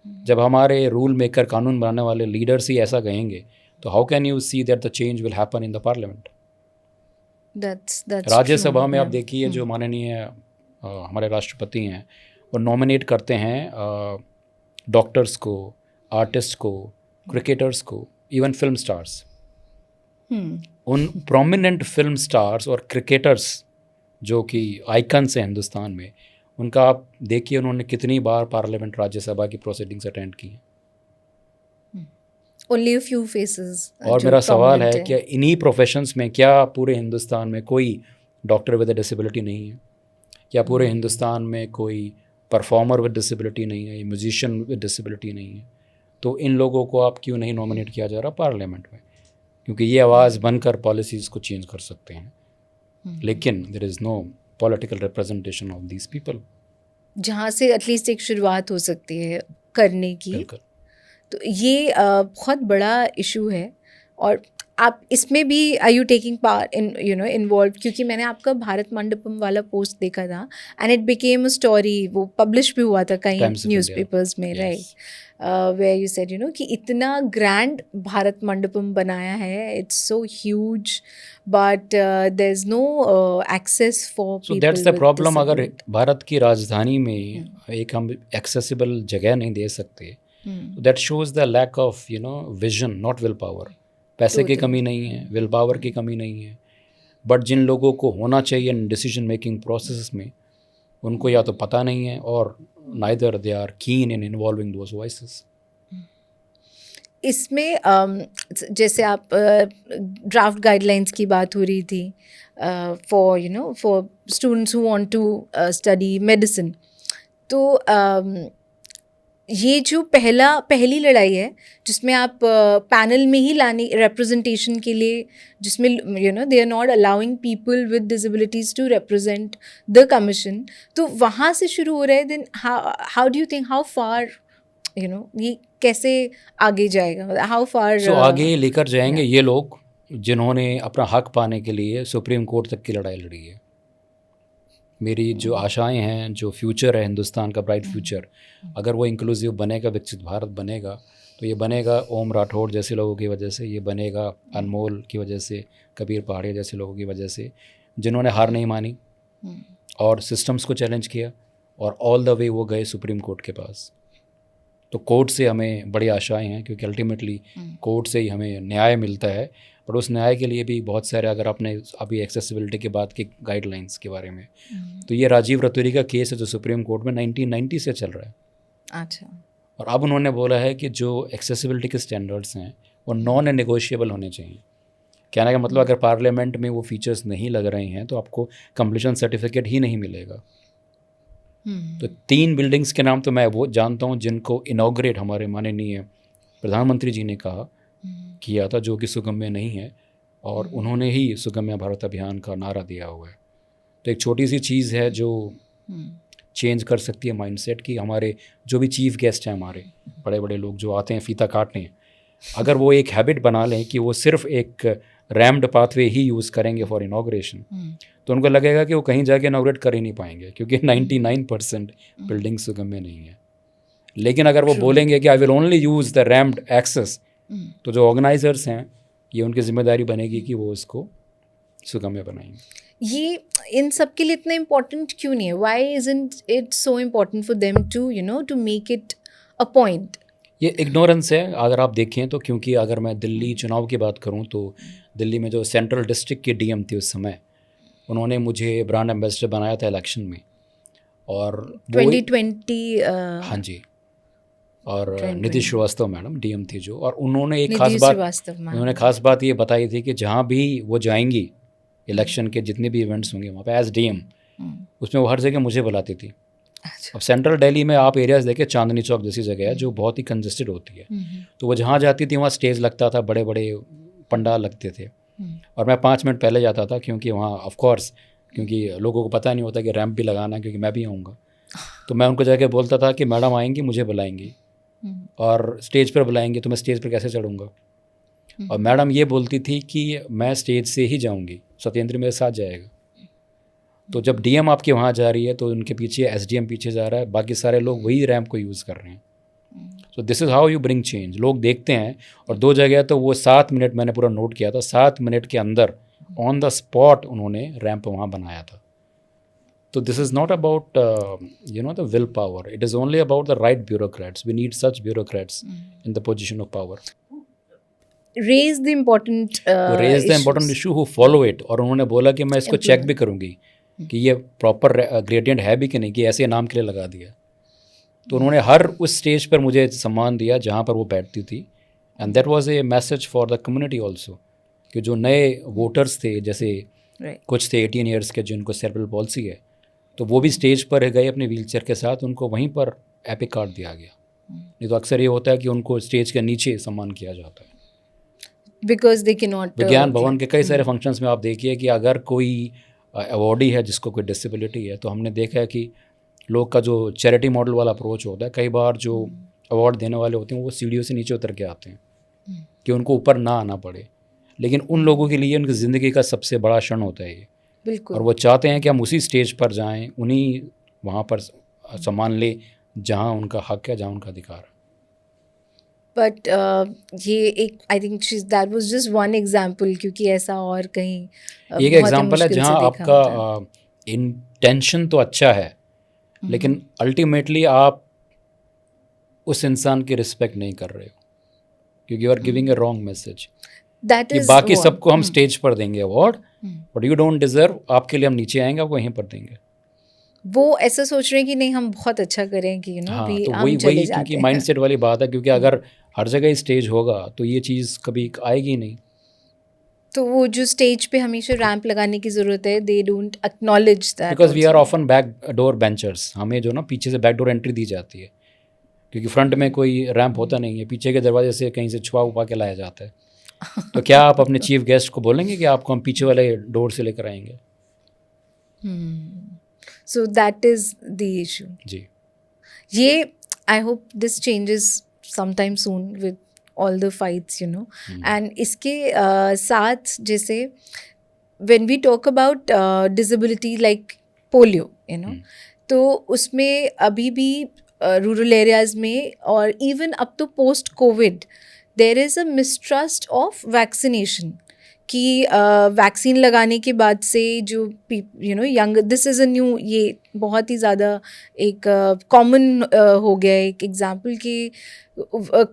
जब हमारे रूल मेकर, कानून बनाने वाले लीडर्स ही ऐसा कहेंगे तो how can you see that the change will happen in the parliament? That's Rajya Sabha true. में आप Yeah. देखिए जो माननीय हमारे राष्ट्रपति हैं वो नॉमिनेट करते हैं डॉक्टर्स को, आर्टिस्ट को, क्रिकेटर्स को, इवन फिल्म स्टार्स. उन प्रोमिनेंट फिल्म स्टार्स और क्रिकेटर्स जो कि आइकन्स हैं हिंदुस्तान में, उनका आप देखिए उन्होंने कितनी बार पार्लियामेंट, राज्यसभा की प्रोसीडिंग्स अटेंड की हैं. Only a few faces. और जो मेरा सवाल है prominent कि इन्हीं प्रोफेशंस में क्या पूरे हिंदुस्तान में कोई डॉक्टर विद डिसेबिलिटी नहीं है? क्या पूरे हिंदुस्तान में कोई परफॉर्मर विद डिसेबिलिटी नहीं है, म्यूजिशियन विद डिसेबिलिटी नहीं है? तो इन लोगों को आप क्यों नहीं नॉमिनेट किया जा रहा पार्लियामेंट में? क्योंकि ये आवाज़ बनकर पॉलिसीज़ को चेंज कर सकते हैं, लेकिन there is no political representation of these people. जहाँ से एटलीस्ट एक शुरुआत हो सकती है करने की. बिल्कुल. तो ये बहुत बड़ा इशू है. और आप इसमें भी are you taking part in involve? क्योंकि मैंने आपका भारत मंडपम वाला पोस्ट देखा था and it became a story, वो पब्लिश भी हुआ था कई Times of न्यूज़पेपर्स में, Yes. Right? Where you said कि इतना ग्रैंड भारत मंडपम बनाया है, it's so huge, but there is no access for so people. That's the problem. अगर भारत की राजधानी में एक हम एक्सेसिबल जगह नहीं दे सकते, that shows the lack of vision, not will power. पैसे की कमी नहीं है, विल पावर की कमी नहीं है, बट जिन लोगों को होना चाहिए डिसीजन मेकिंग प्रोसेस में, उनको या तो पता नहीं है और नाइदर दे आर कीन इन इन्वॉल्विंग दोज वॉइसेस. इसमें जैसे आप ड्राफ्ट गाइडलाइंस की बात हो रही थी for students who want to study medicine, तो ये जो पहली लड़ाई है जिसमें आप पैनल में ही लाने रिप्रेजेंटेशन के लिए, जिसमें they are not allowing people with disabilities to represent the commission, तो वहाँ से शुरू हो रहा है. Then how do you think, how far ये कैसे आगे जाएगा? हाउ फार सो आगे लेकर जाएंगे ये लोग जिन्होंने अपना हक पाने के लिए सुप्रीम कोर्ट तक की लड़ाई लड़ी है. मेरी जो आशाएं हैं, जो फ्यूचर है हिंदुस्तान का, ब्राइट फ्यूचर, अगर वो इंक्लूसिव बनेगा, विकसित भारत बनेगा, तो ये बनेगा ओम राठौड़ जैसे लोगों की वजह से, ये बनेगा अनमोल की वजह से, कबीर पहाड़िया जैसे लोगों की वजह से, जिन्होंने हार नहीं मानी और सिस्टम्स को चैलेंज किया, और ऑल द वे वो गए सुप्रीम कोर्ट के पास. तो कोर्ट से हमें बड़ी आशाएं हैं क्योंकि अल्टीमेटली कोर्ट से ही हमें न्याय मिलता है. बट उस न्याय के लिए भी बहुत सारे, अगर आपने अभी एक्सेसिबिलिटी के बाद के गाइडलाइंस के बारे में, तो ये राजीव रतूरी का केस है जो सुप्रीम कोर्ट में 1990 से चल रहा है। अच्छा। और अब उन्होंने बोला है कि जो एक्सेसिबिलिटी के स्टैंडर्ड्स हैं वो नॉन नेगोशिएबल होने चाहिए। कहने का मतलब, अगर पार्लियामेंट में वो फीचर्स नहीं लग रहे हैं तो आपको कंप्लीशन सर्टिफिकेट ही नहीं मिलेगा। तो 3 बिल्डिंग्स के नाम तो मैं वो जानता हूँ जिनको इनॉग्रेट हमारे माननीय प्रधानमंत्री जी ने कहा किया था, जो कि सुगम्य नहीं है, और उन्होंने ही सुगम्य भारत अभियान का नारा दिया हुआ है। तो एक छोटी सी चीज़ है जो चेंज कर सकती है माइंडसेट की। हमारे जो भी चीफ गेस्ट हैं, हमारे बड़े बड़े लोग जो आते हैं फीता काटने, अगर वो एक हैबिट बना लें कि वो सिर्फ एक रैम्ड पाथवे ही यूज़ करेंगे फॉर इनॉग्रेशन, तो उनको लगेगा कि वो कहीं जाके इनॉग्रेट कर ही नहीं पाएंगे, क्योंकि 99% बिल्डिंग सुगम्य नहीं है। लेकिन अगर वो बोलेंगे कि I will only use the ramped access, तो जो ऑर्गेनाइजर्स हैं ये उनकी जिम्मेदारी बनेगी कि वो उसको सुगम्य बनाएंगे। ये इन सब के लिए इतना इम्पोर्टेंट क्यों नहीं है? Why isn't it so important for them to to make it a point? ये इग्नोरेंस है अगर आप देखें तो, क्योंकि अगर मैं दिल्ली चुनाव की बात करूं तो दिल्ली में जो सेंट्रल डिस्ट्रिक्ट की डीएम थी उस समय, उन्होंने मुझे ब्रांड एम्बेसडर बनाया था इलेक्शन में, और 2020 हाँ जी, और निधि श्रीवास्तव मैडम डीएम थी जो, और उन्होंने एक निधि खास बात ये बताई थी कि जहाँ भी वो जाएंगी इलेक्शन के जितने भी इवेंट्स होंगे वहाँ पे एज डीएम, उसमें वो हर जगह मुझे बुलाती थी। अब सेंट्रल दिल्ली में आप एरियाज देखें, चांदनी चौक जैसी जगह है जो बहुत ही कंजेस्टेड होती है, तो वो जहाँ जाती थी वहाँ स्टेज लगता था, बड़े बड़े पंडाल लगते थे, और मैं 5 मिनट पहले जाता था, क्योंकि वहाँ ऑफ कोर्स क्योंकि लोगों को पता नहीं होता कि रैंप भी लगाना है, क्योंकि मैं भी आऊँगा, तो मैं उनको जाके बोलता था कि मैडम आएंगी, मुझे बुलाएंगी और स्टेज पर बुलाएंगी, तो मैं स्टेज पर कैसे चढ़ूँगा। और मैडम ये बोलती थी कि मैं स्टेज से ही जाऊँगी, सत्येंद्र मेरे साथ जाएगा। तो जब डीएम आपके वहाँ जा रही है तो उनके पीछे एसडीएम पीछे जा रहा है, बाकी सारे लोग वही रैंप को यूज़ कर रहे हैं। सो this is how you bring change. लोग देखते हैं, और 2 जगह तो वो 7 मिनट मैंने पूरा नोट किया था, 7 मिनट के अंदर ऑन द स्पॉट उन्होंने रैंप वहाँ बनाया था। तो this is not about the will power, it is only about the right bureaucrats. We need such bureaucrats in the position of power. Raise the important issue who follow it. और उन्होंने बोला कि मैं इसको चेक भी करूँगी कि ये प्रॉपर ग्रेडियंट है भी कि नहीं, कि ऐसे नाम के लिए लगा दिया। तो उन्होंने हर उस स्टेज पर मुझे सम्मान दिया जहाँ पर वो बैठती थी, and that was a message for the community also, कि जो नए वोटर्स थे, जैसे कुछ थे 18 ईयर्स के जिनको सेरेब्रल पॉल्सी है, तो वो भी स्टेज पर गए अपने व्हीलचेयर के साथ, उनको वहीं पर एपिक कार्ड दिया गया। नहीं तो अक्सर ये होता है कि उनको स्टेज के नीचे सम्मान किया जाता है, बिकॉज दे कैन नॉट। विज्ञान भवन के कई सारे फंक्शंस में आप देखिए कि अगर कोई अवॉर्डी है जिसको कोई डिसेबिलिटी है, तो हमने देखा है कि लोग का जो चैरिटी मॉडल वाला अप्रोच होता है, कई बार जो अवार्ड देने वाले होते हैं वो सीढ़ियों से नीचे उतर के आते हैं कि उनको ऊपर ना आना पड़े, लेकिन उन लोगों के लिए उनकी ज़िंदगी का सबसे बड़ा क्षण होता है ये। बिल्कुल। और वो चाहते हैं कि हम उसी स्टेज पर जाएं, उन्हीं वहाँ पर सम्मान ले जहाँ उनका हक है, जहाँ उनका अधिकार है। बट ये एक I think that was just one example, क्योंकि ऐसा और कहीं एक एग्जांपल है जहाँ आपका इंटेंशन तो अच्छा है, लेकिन अल्टीमेटली आप उस इंसान की रिस्पेक्ट नहीं कर रहे हो, क्योंकि you are giving a wrong message कि बाकी सबको हम स्टेज पर देंगे award, but you don't deserve, आपके लिए हम नीचे आएंगे, आपको वहीं पर देंगे। वो ऐसा सोच रहे हैं कि नहीं हम बहुत अच्छा करें कि हाँ, तो वही क्योंकि माइंडसेट वाली बात है, क्योंकि अगर हर जगह स्टेज होगा तो ये चीज़ कभी आएगी नहीं। तो वो जो स्टेज पे हमेशा रैंप लगाने की ज़रूरत है, they don't acknowledge that, because we are often back door benchers. हमें जो ना पीछे से बैक डोर एंट्री दी जाती है, क्योंकि फ्रंट में कोई रैंप होता नहीं है, पीछे के दरवाजे से कहीं से छुपा उपा के लाया जाता है। तो क्या आप अपने चीफ गेस्ट को बोलेंगे कि आपको हम पीछे वाले डोर से लेकर आएंगे? So that is the issue. जी, ये I hope this changes sometime soon with all the fights, and इसके साथ जैसे when we talk about disability like polio, तो उसमें अभी भी रूरल एरियाज में और इवन अब तो post Covid there is a mistrust of vaccination कि वैक्सीन लगाने के बाद से जो young, this is a new, ये बहुत ही ज़्यादा एक कॉमन हो गया है एक एग्जांपल कि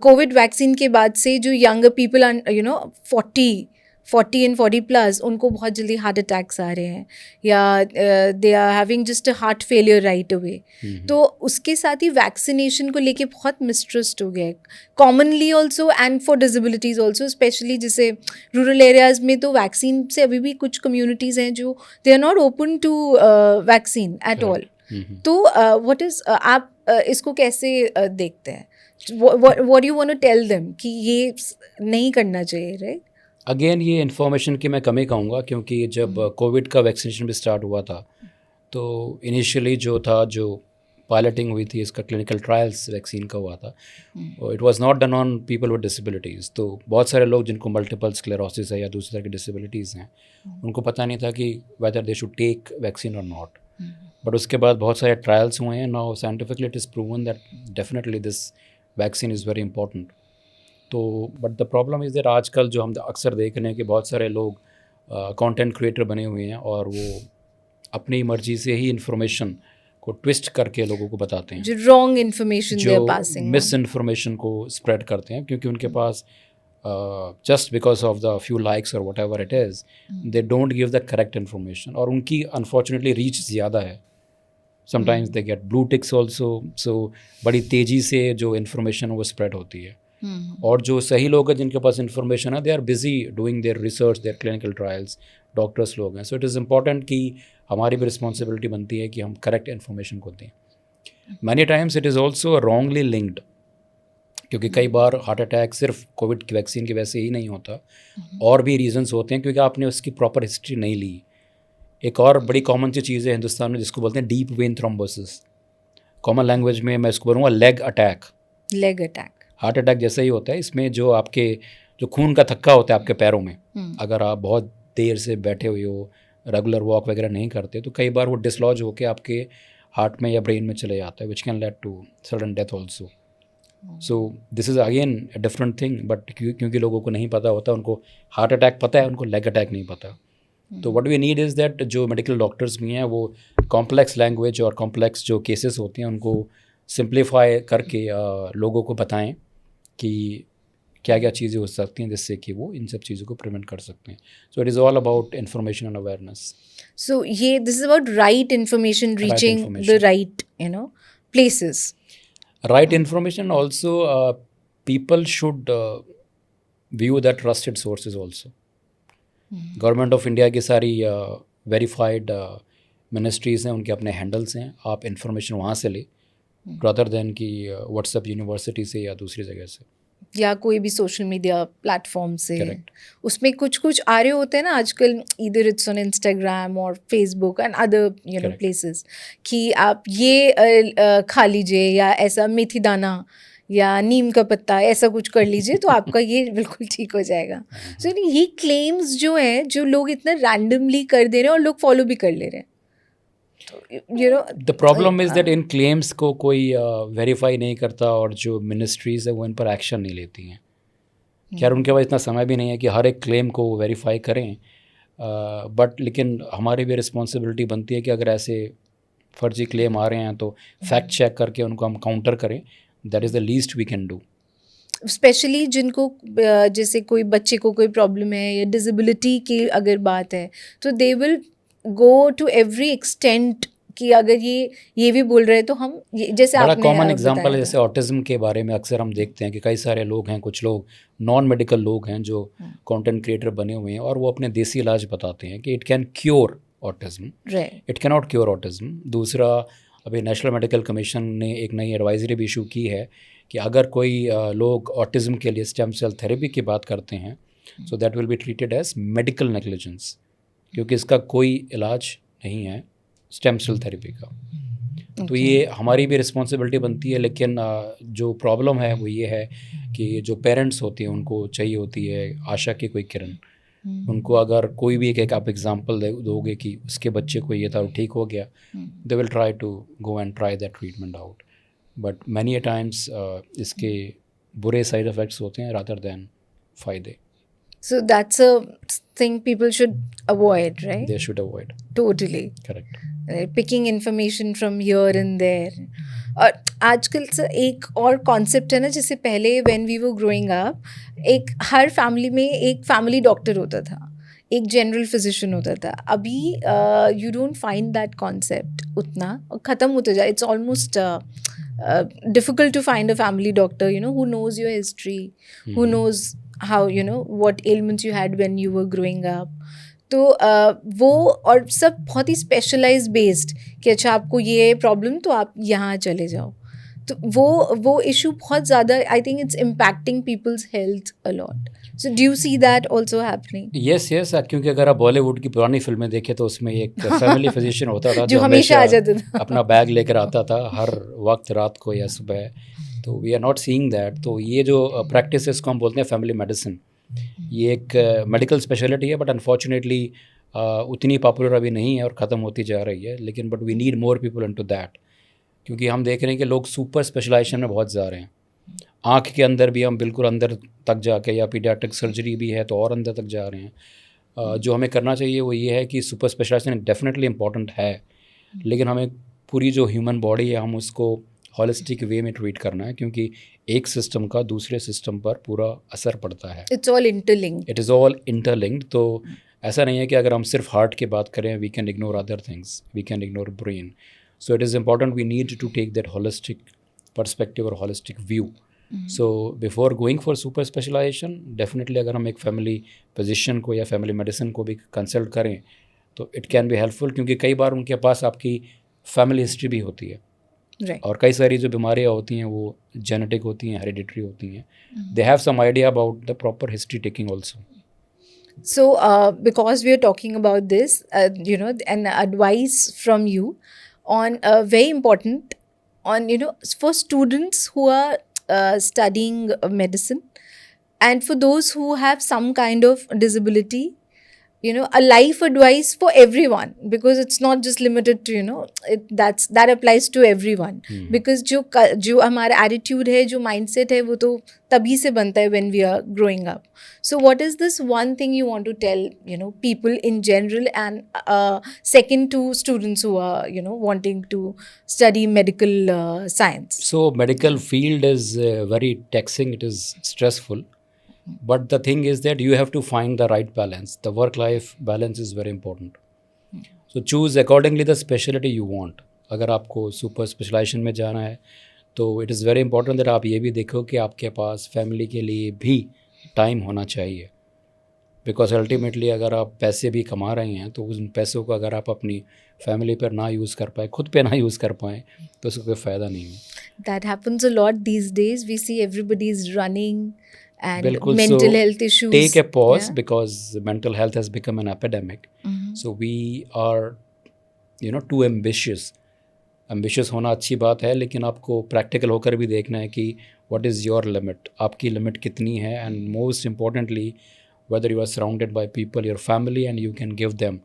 कोविड वैक्सीन के बाद से जो यंग पीपल 40 40 and 40 प्लस, उनको बहुत जल्दी हार्ट अटैक्स आ रहे हैं, या they are having just a heart failure right away. तो उसके साथ ही वैक्सीनेशन को लेके बहुत मिसट्रस्ट हो गया है commonly also, and for disabilities also, specially जैसे रूरल एरियाज़ में तो वैक्सीन से अभी भी कुछ कम्युनिटीज़ हैं जो they are not open to vaccine at all. तो व्हाट इज़ आप इसको कैसे देखते हैं? What you want to tell them कि ये नहीं करना चाहिए, राइट? अगेन ये इन्फॉर्मेशन की मैं कमी कहूँगा, क्योंकि जब कोविड का वैक्सीनेशन भी स्टार्ट हुआ था तो इनिशियली जो पायलटिंग हुई थी, इसका क्लिनिकल ट्रायल्स वैक्सीन का हुआ था, it was not done on people with disabilities. तो बहुत सारे लोग जिनको मल्टीपल स्क्लेरोसिस है या दूसरी तरह की डिसेबिलिटीज़ हैं, उनको पता नहीं था कि whether they should take vaccine और नॉट. बट उसके बाद बहुत सारे ट्रायल्स हुए हैं. Now scientifically it is proven that definitely this vaccine is very important. तो but the problem is that आजकल जो हम अक्सर देख रहे हैं कि बहुत सारे लोग कंटेंट क्रिएटर बने हुए हैं और वो अपनी मर्जी से ही इन्फॉर्मेशन को ट्विस्ट करके लोगों को बताते हैं, जो रॉन्ग इन्फॉर्मेशन दे आर जो पासिंग, मिस इन्फॉर्मेशन को स्प्रेड करते हैं, क्योंकि उनके पास just because of the few likes और whatever it is they don't give the correct information. और उनकी अनफॉर्चुनेटली रीच ज़्यादा है. Sometimes they get blue ticks also. So बड़ी तेज़ी से जो इन्फॉर्मेशन है वो स्प्रेड होती है. और जो सही लोग हैं जिनके पास इन्फॉर्मेशन है, they are busy doing their research, their clinical trials, doctors लोग हैं. सो इट इज़ इम्पॉर्टेंट कि हमारी भी रिस्पॉन्सिबिलिटी बनती है कि हम करेक्ट इन्फॉर्मेशन को दें. Many times it is also wrongly linked, क्योंकि कई बार हार्ट अटैक सिर्फ कोविड की वैक्सीन की वजह से ही नहीं होता, और भी रीजंस होते हैं क्योंकि आपने उसकी प्रॉपर हिस्ट्री नहीं ली. एक और बड़ी कॉमन सी चीज़ है हिंदुस्तान में जिसको बोलते हैं deep vein thrombosis. Common language में मैं इसको बोलूँगा leg attack. Leg attack heart attack जैसा ही होता है. इसमें जो खून का थक्का होता है आपके पैरों में, अगर आप बहुत देर से बैठे हुए हो, रेगुलर वॉक वगैरह नहीं करते, तो कई बार वो डिसलॉज होकर आपके हार्ट में या ब्रेन में चले जाता है, which can lead to sudden death also. So this is again a different thing. But क्योंकि लोगों को नहीं पता होता, उनको हार्ट अटैक पता है, उनको लेग अटैक नहीं पता. तो what we need is that जो मेडिकल डॉक्टर्स भी हैं वो कॉम्प्लेक्स लैंग्वेज और कॉम्प्लेक्स जो केसेस होते हैं उनको सिंप्लीफाई करके लोगों को बताएं कि क्या क्या चीज़ें हो सकती हैं जिससे कि वो इन सब चीज़ों को प्रिवेंट कर सकते हैं. सो it is all about information and awareness. So this is about right information reaching the right, places. Right information also, people should view the trusted sources also. Government of India की सारी वेरीफाइड मिनिस्ट्रीज़ हैं, उनके अपने हैंडल्स हैं. आप इन्फॉर्मेशन वहाँ से ले रादर देन कि व्हाट्सएप यूनिवर्सिटी से या दूसरी जगह से, या कोई भी सोशल मीडिया प्लेटफॉर्म से. Correct. उसमें कुछ आ रहे होते हैं ना आजकल, इधर इट्स ऑन इंस्टाग्राम और Facebook and other Correct. Places, कि आप ये खा लीजिए, या ऐसा मेथी दाना या नीम का पत्ता ऐसा कुछ कर लीजिए तो आपका ये बिल्कुल ठीक हो जाएगा. सो ये क्लेम्स जो हैं, जो लोग इतना रैंडमली कर दे रहे हैं और लोग फॉलो भी कर ले रहे हैं. The problem is that in claims को कोई वेरीफाई नहीं करता, और जो मिनिस्ट्रीज़ है वो इन पर एक्शन नहीं लेती हैं. खैर उनके पास इतना समय भी नहीं है कि हर एक क्लेम को वेरीफाई करें, बट लेकिन हमारी भी रिस्पॉन्सिबिलिटी बनती है कि अगर ऐसे फर्जी क्लेम आ रहे हैं तो फैक्ट चेक करके उनको हम काउंटर करें. That is the least we can do. Specially जिनको जैसे कोई बच्चे को कोई प्रॉब्लम है या डिसेबिलिटी की अगर बात है, तो they will go to every extent कि अगर ये भी बोल रहे हैं तो हम जैसे बड़ा आपने कॉमन एग्जांपल है, बताया जैसे ऑटिज्म के बारे में अक्सर हम देखते हैं कि कई सारे लोग हैं, कुछ लोग नॉन मेडिकल लोग हैं जो कंटेंट क्रिएटर बने हुए हैं, और वो अपने देसी इलाज बताते हैं कि it can cure autism. It can not cure autism. दूसरा, अभी नेशनल मेडिकल कमीशन ने एक नई एडवाइजरी भी इशू की है कि अगर कोई लोग ऑटिज्म के लिए स्टेम सेल थेरेपी की बात करते हैं, so that will be treated as medical negligence, क्योंकि इसका कोई इलाज नहीं है स्टेम सेल थेरेपी का. तो ये हमारी भी रिस्पॉन्सिबिलिटी बनती है. लेकिन जो प्रॉब्लम है वो ये है कि जो पेरेंट्स होते हैं उनको चाहिए होती है आशा की कोई किरण. उनको अगर कोई भी एक आप एग्जांपल दोगे कि उसके बच्चे को ये था और ठीक हो गया, they will try to go and try that treatment out. But many times इसके बुरे साइड इफ़ेक्ट्स होते हैं रादर देन फ़ायदे. So that's a thing people should avoid, right? They should avoid. Totally. Correct. Picking information from here and there. और आजकल से एक और कॉन्सेप्ट है ना, जैसे पहले when we were growing up, एक हर फैमिली में एक फैमिली डॉक्टर होता था, एक जनरल फिजिशियन होता था. अभी you don't find that concept उतना, ख़त्म होते जाए. It's almost difficult to find a family doctor, you know, who knows your history, who knows how, you know, what ailments you had when you were growing up. तो वो और सब बहुत ही स्पेशलाइज बेस्ड कि अच्छा आपको ये प्रॉब्लम तो आप यहाँ चले जाओ. तो वो इशू बहुत ज़्यादा, I think it's impacting people's health a lot. So do you see that also happening? Yes yes, क्योंकि अगर आप बॉलीवुड की पुरानी फिल्में देखें तो उसमें एक फैमिली फिजिशियन होता था जो हमेशा आ जाता था. अपना बैग लेकर आता था हर वक्त, रात को या सुबह. तो we are not seeing that. तो ये जो प्रैक्टिस है इसको हम बोलते हैं फैमिली मेडिसिन. ये एक मेडिकल स्पेशलिटी है, बट अनफॉर्चुनेटली उतनी पॉपुलर अभी नहीं है और ख़त्म होती जा रही है. लेकिन but we need more people into that, क्योंकि हम देख रहे हैं कि लोग सुपर स्पेशलाइजेशन में बहुत जा रहे हैं. आँख के अंदर भी हम बिल्कुल अंदर तक जाके, या पीडियाट्रिक सर्जरी भी है तो और अंदर तक जा रहे हैं. जो हमें करना चाहिए वो ये है कि सुपर स्पेशलाइजेशन डेफिनेटली इंपॉर्टेंट है, लेकिन हमें पूरी जो ह्यूमन बॉडी है हम उसको हॉलिस्टिक वे में ट्रीट करना है, क्योंकि एक सिस्टम का दूसरे सिस्टम पर पूरा असर पड़ता है. It's all interlinked. It is all interlinked. तो ऐसा नहीं है कि अगर हम सिर्फ हार्ट की बात करें, we can ignore other things, we can ignore brain. So it is important, we need to take that holistic perspective और holistic view. So before going for super specialization, definitely अगर हम एक फैमिली फिजिशियन को या फैमिली मेडिसिन को भी कंसल्ट करें तो इट कैन बी हेल्पफुल, क्योंकि कई बार उनके पास आपकी फैमिली हिस्ट्री भी होती है. Right. और कई सारी जो बीमारियाँ होती हैं वो जेनेटिक होती हैं, हेरिडिटरी होती हैं. They have some idea about the proper history taking also. So, because we are talking about this, you know, an advice from you on very important on, you know, for students who are studying medicine, and for those who have some kind of disability, you know, a life advice for everyone, because it's not just limited to, you know, that applies to everyone. Because जो हमारा attitude है, जो mindset है, वो तो तभी से बनता है when we are growing up. So what is this one thing you want to tell, you know, people in general, and second to students who are, you know, wanting to study medical science? So medical field is very taxing, it is stressful. But the thing is that you have to find the right balance. The work-life balance is very important. So choose accordingly the specialty you want. अगर आपको सुपर स्पेशलाइजेशन में जाना है तो it is very important that आप ये भी देखो कि आपके पास फैमिली के लिए भी टाइम होना चाहिए. बिकॉज अल्टीमेटली अगर आप पैसे भी कमा रहे हैं तो उन पैसों को अगर आप अपनी फैमिली पर ना यूज़ कर पाए, खुद पे ना यूज़ कर पाएँ, तो उसका कोई फ़ायदा नहीं है. That happens a lot these days. We see everybody is running and बिल्कुल. mental So, health issues. take a pause, Yeah. because mental health has become an epidemic. So we are, you know, too ambitious. Ambitious होना अच्छी बात है, लेकिन आपको प्रैक्टिकल होकर भी देखना है कि what is your limit, आपकी लिमिट कितनी है, and most importantly whether you are surrounded by people, your family, and you can give them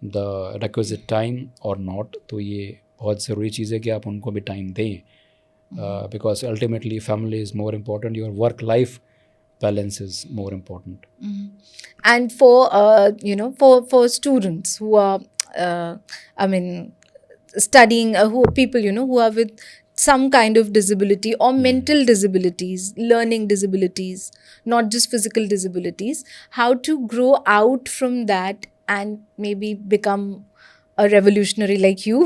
the requisite time or not. तो ये बहुत ज़रूरी चीज़ है कि आप उनको भी टाइम दें, because ultimately family is more important, your work life balance is more important. And for you know, for students who are I mean studying, who people, you know, who are with some kind of disability or mental disabilities, learning disabilities, not just physical disabilities, how to grow out from that and maybe become a revolutionary like you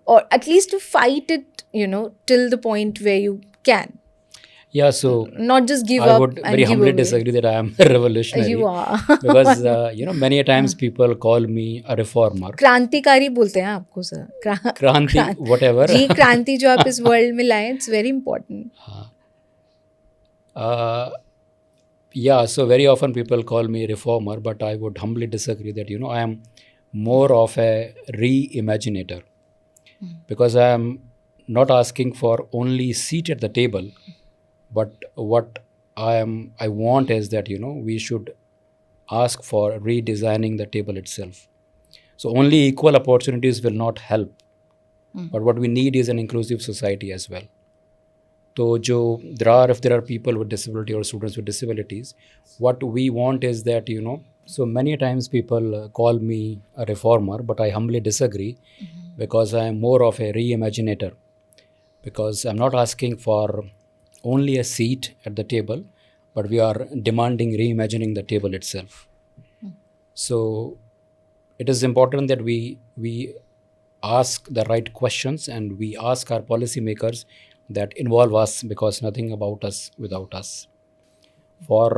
or at least to fight it, you know, till the point where you can. Yeah, so Not just give I up would and very give humbly away. disagree that I am a revolutionary. You are. Because you know, many a times people call me a reformer. क्रांतिकारी बोलते हैं आपको सर. क्रांति, whatever. जी, क्रांति जो आप इस वर्ल्ड में लाए, it's very important. Yeah, so very often people call me reformer, but I would humbly disagree that, you know, I am more of a reimaginator. Because I am not asking for only seat at the table, but what I want is that, you know, we should ask for redesigning the table itself. So only equal opportunities will not help, but what we need is an inclusive society as well. So if there are people with disability or students with disabilities, what we want is that, you know, so many times people call me a reformer, but I humbly disagree, because I am more of a reimaginator. because I'm not asking for only a seat at the table, but we are demanding reimagining the table itself. So it is important that we ask the right questions and we ask our policymakers that involve us, because nothing about us without us. For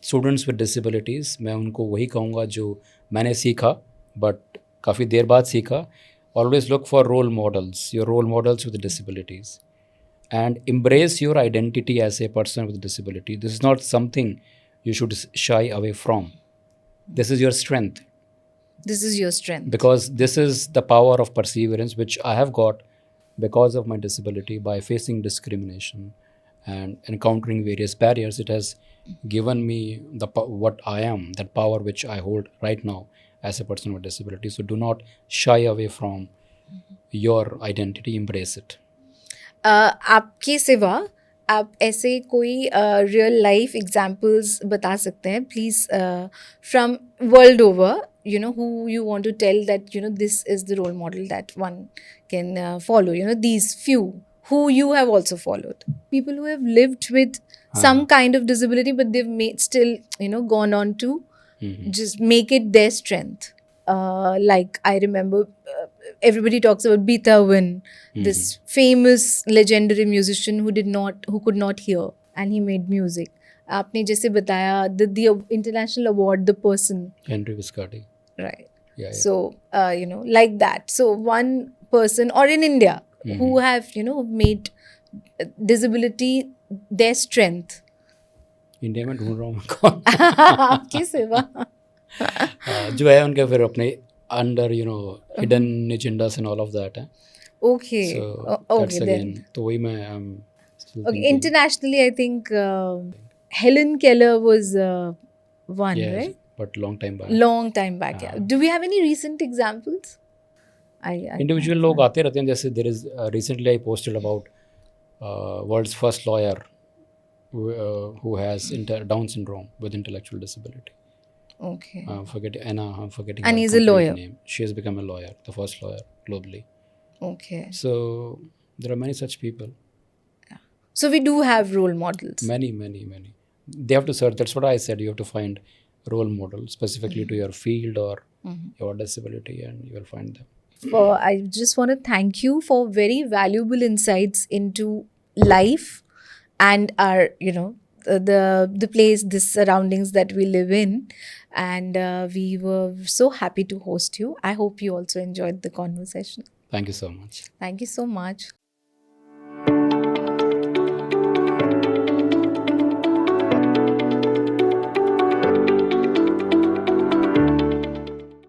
students with disabilities मैं उनको वही कहूँगा जो मैंने सीखा, बट काफ़ी देर बाद सीखा. Always look for role models, your role models with disabilities, and embrace your identity as a person with disability. This is not something you should shy away from. This is your strength. This is your strength. Because this is the power of perseverance which I have got because of my disability. By facing discrimination and encountering various barriers, it has given me what I am, that power which I hold right now as a person with disability. So do not shy away from your identity, embrace it. आपके सिवा आप ऐसे कोई रियल लाइफ एग्जाम्पल्स बता सकते हैं please from world over, you know, who you want to tell that, you know, this is the role model that one can follow, you know, these few who you have also followed, people who have lived with some kind of disability but they've still, you know, gone on to just make it their strength. Like I remember everybody talks about Beethoven, this famous legendary musician who could not hear and he made music. आपने जैसे बताया the international award, the person Henry Viscardi. right. Yeah. So you know, like that. So one person, or in India, who have, you know, made disability their strength. India में ढूंढ रहा हूँ मैं कौन आपके सिवा जो है उनके फिर अपने under hidden agendas and all of that है. okay. So Okay, that's then again, तो वही मैं still okay, thinking. internationally I think Helen Keller was one, Yes, right? but long time back. Long time back. Yeah. Do we have any recent examples? Individual लोग आते रहते हैं. जैसे there is recently I posted about world's first lawyer who has Down syndrome with intellectual disability. Okay. I'm forgetting And her he's a complete lawyer. name. She has become a lawyer, the first lawyer globally. Okay. So there are many such people. So we do have role models. Many. They have to search. That's what I said. You have to find role models specifically to your field or your disability, and you will find them. I just want to thank you for very valuable insights into life and our, you know, the place, the surroundings that we live in, and we were so happy to host you. I hope you also enjoyed the conversation. Thank you so much. Thank you so much.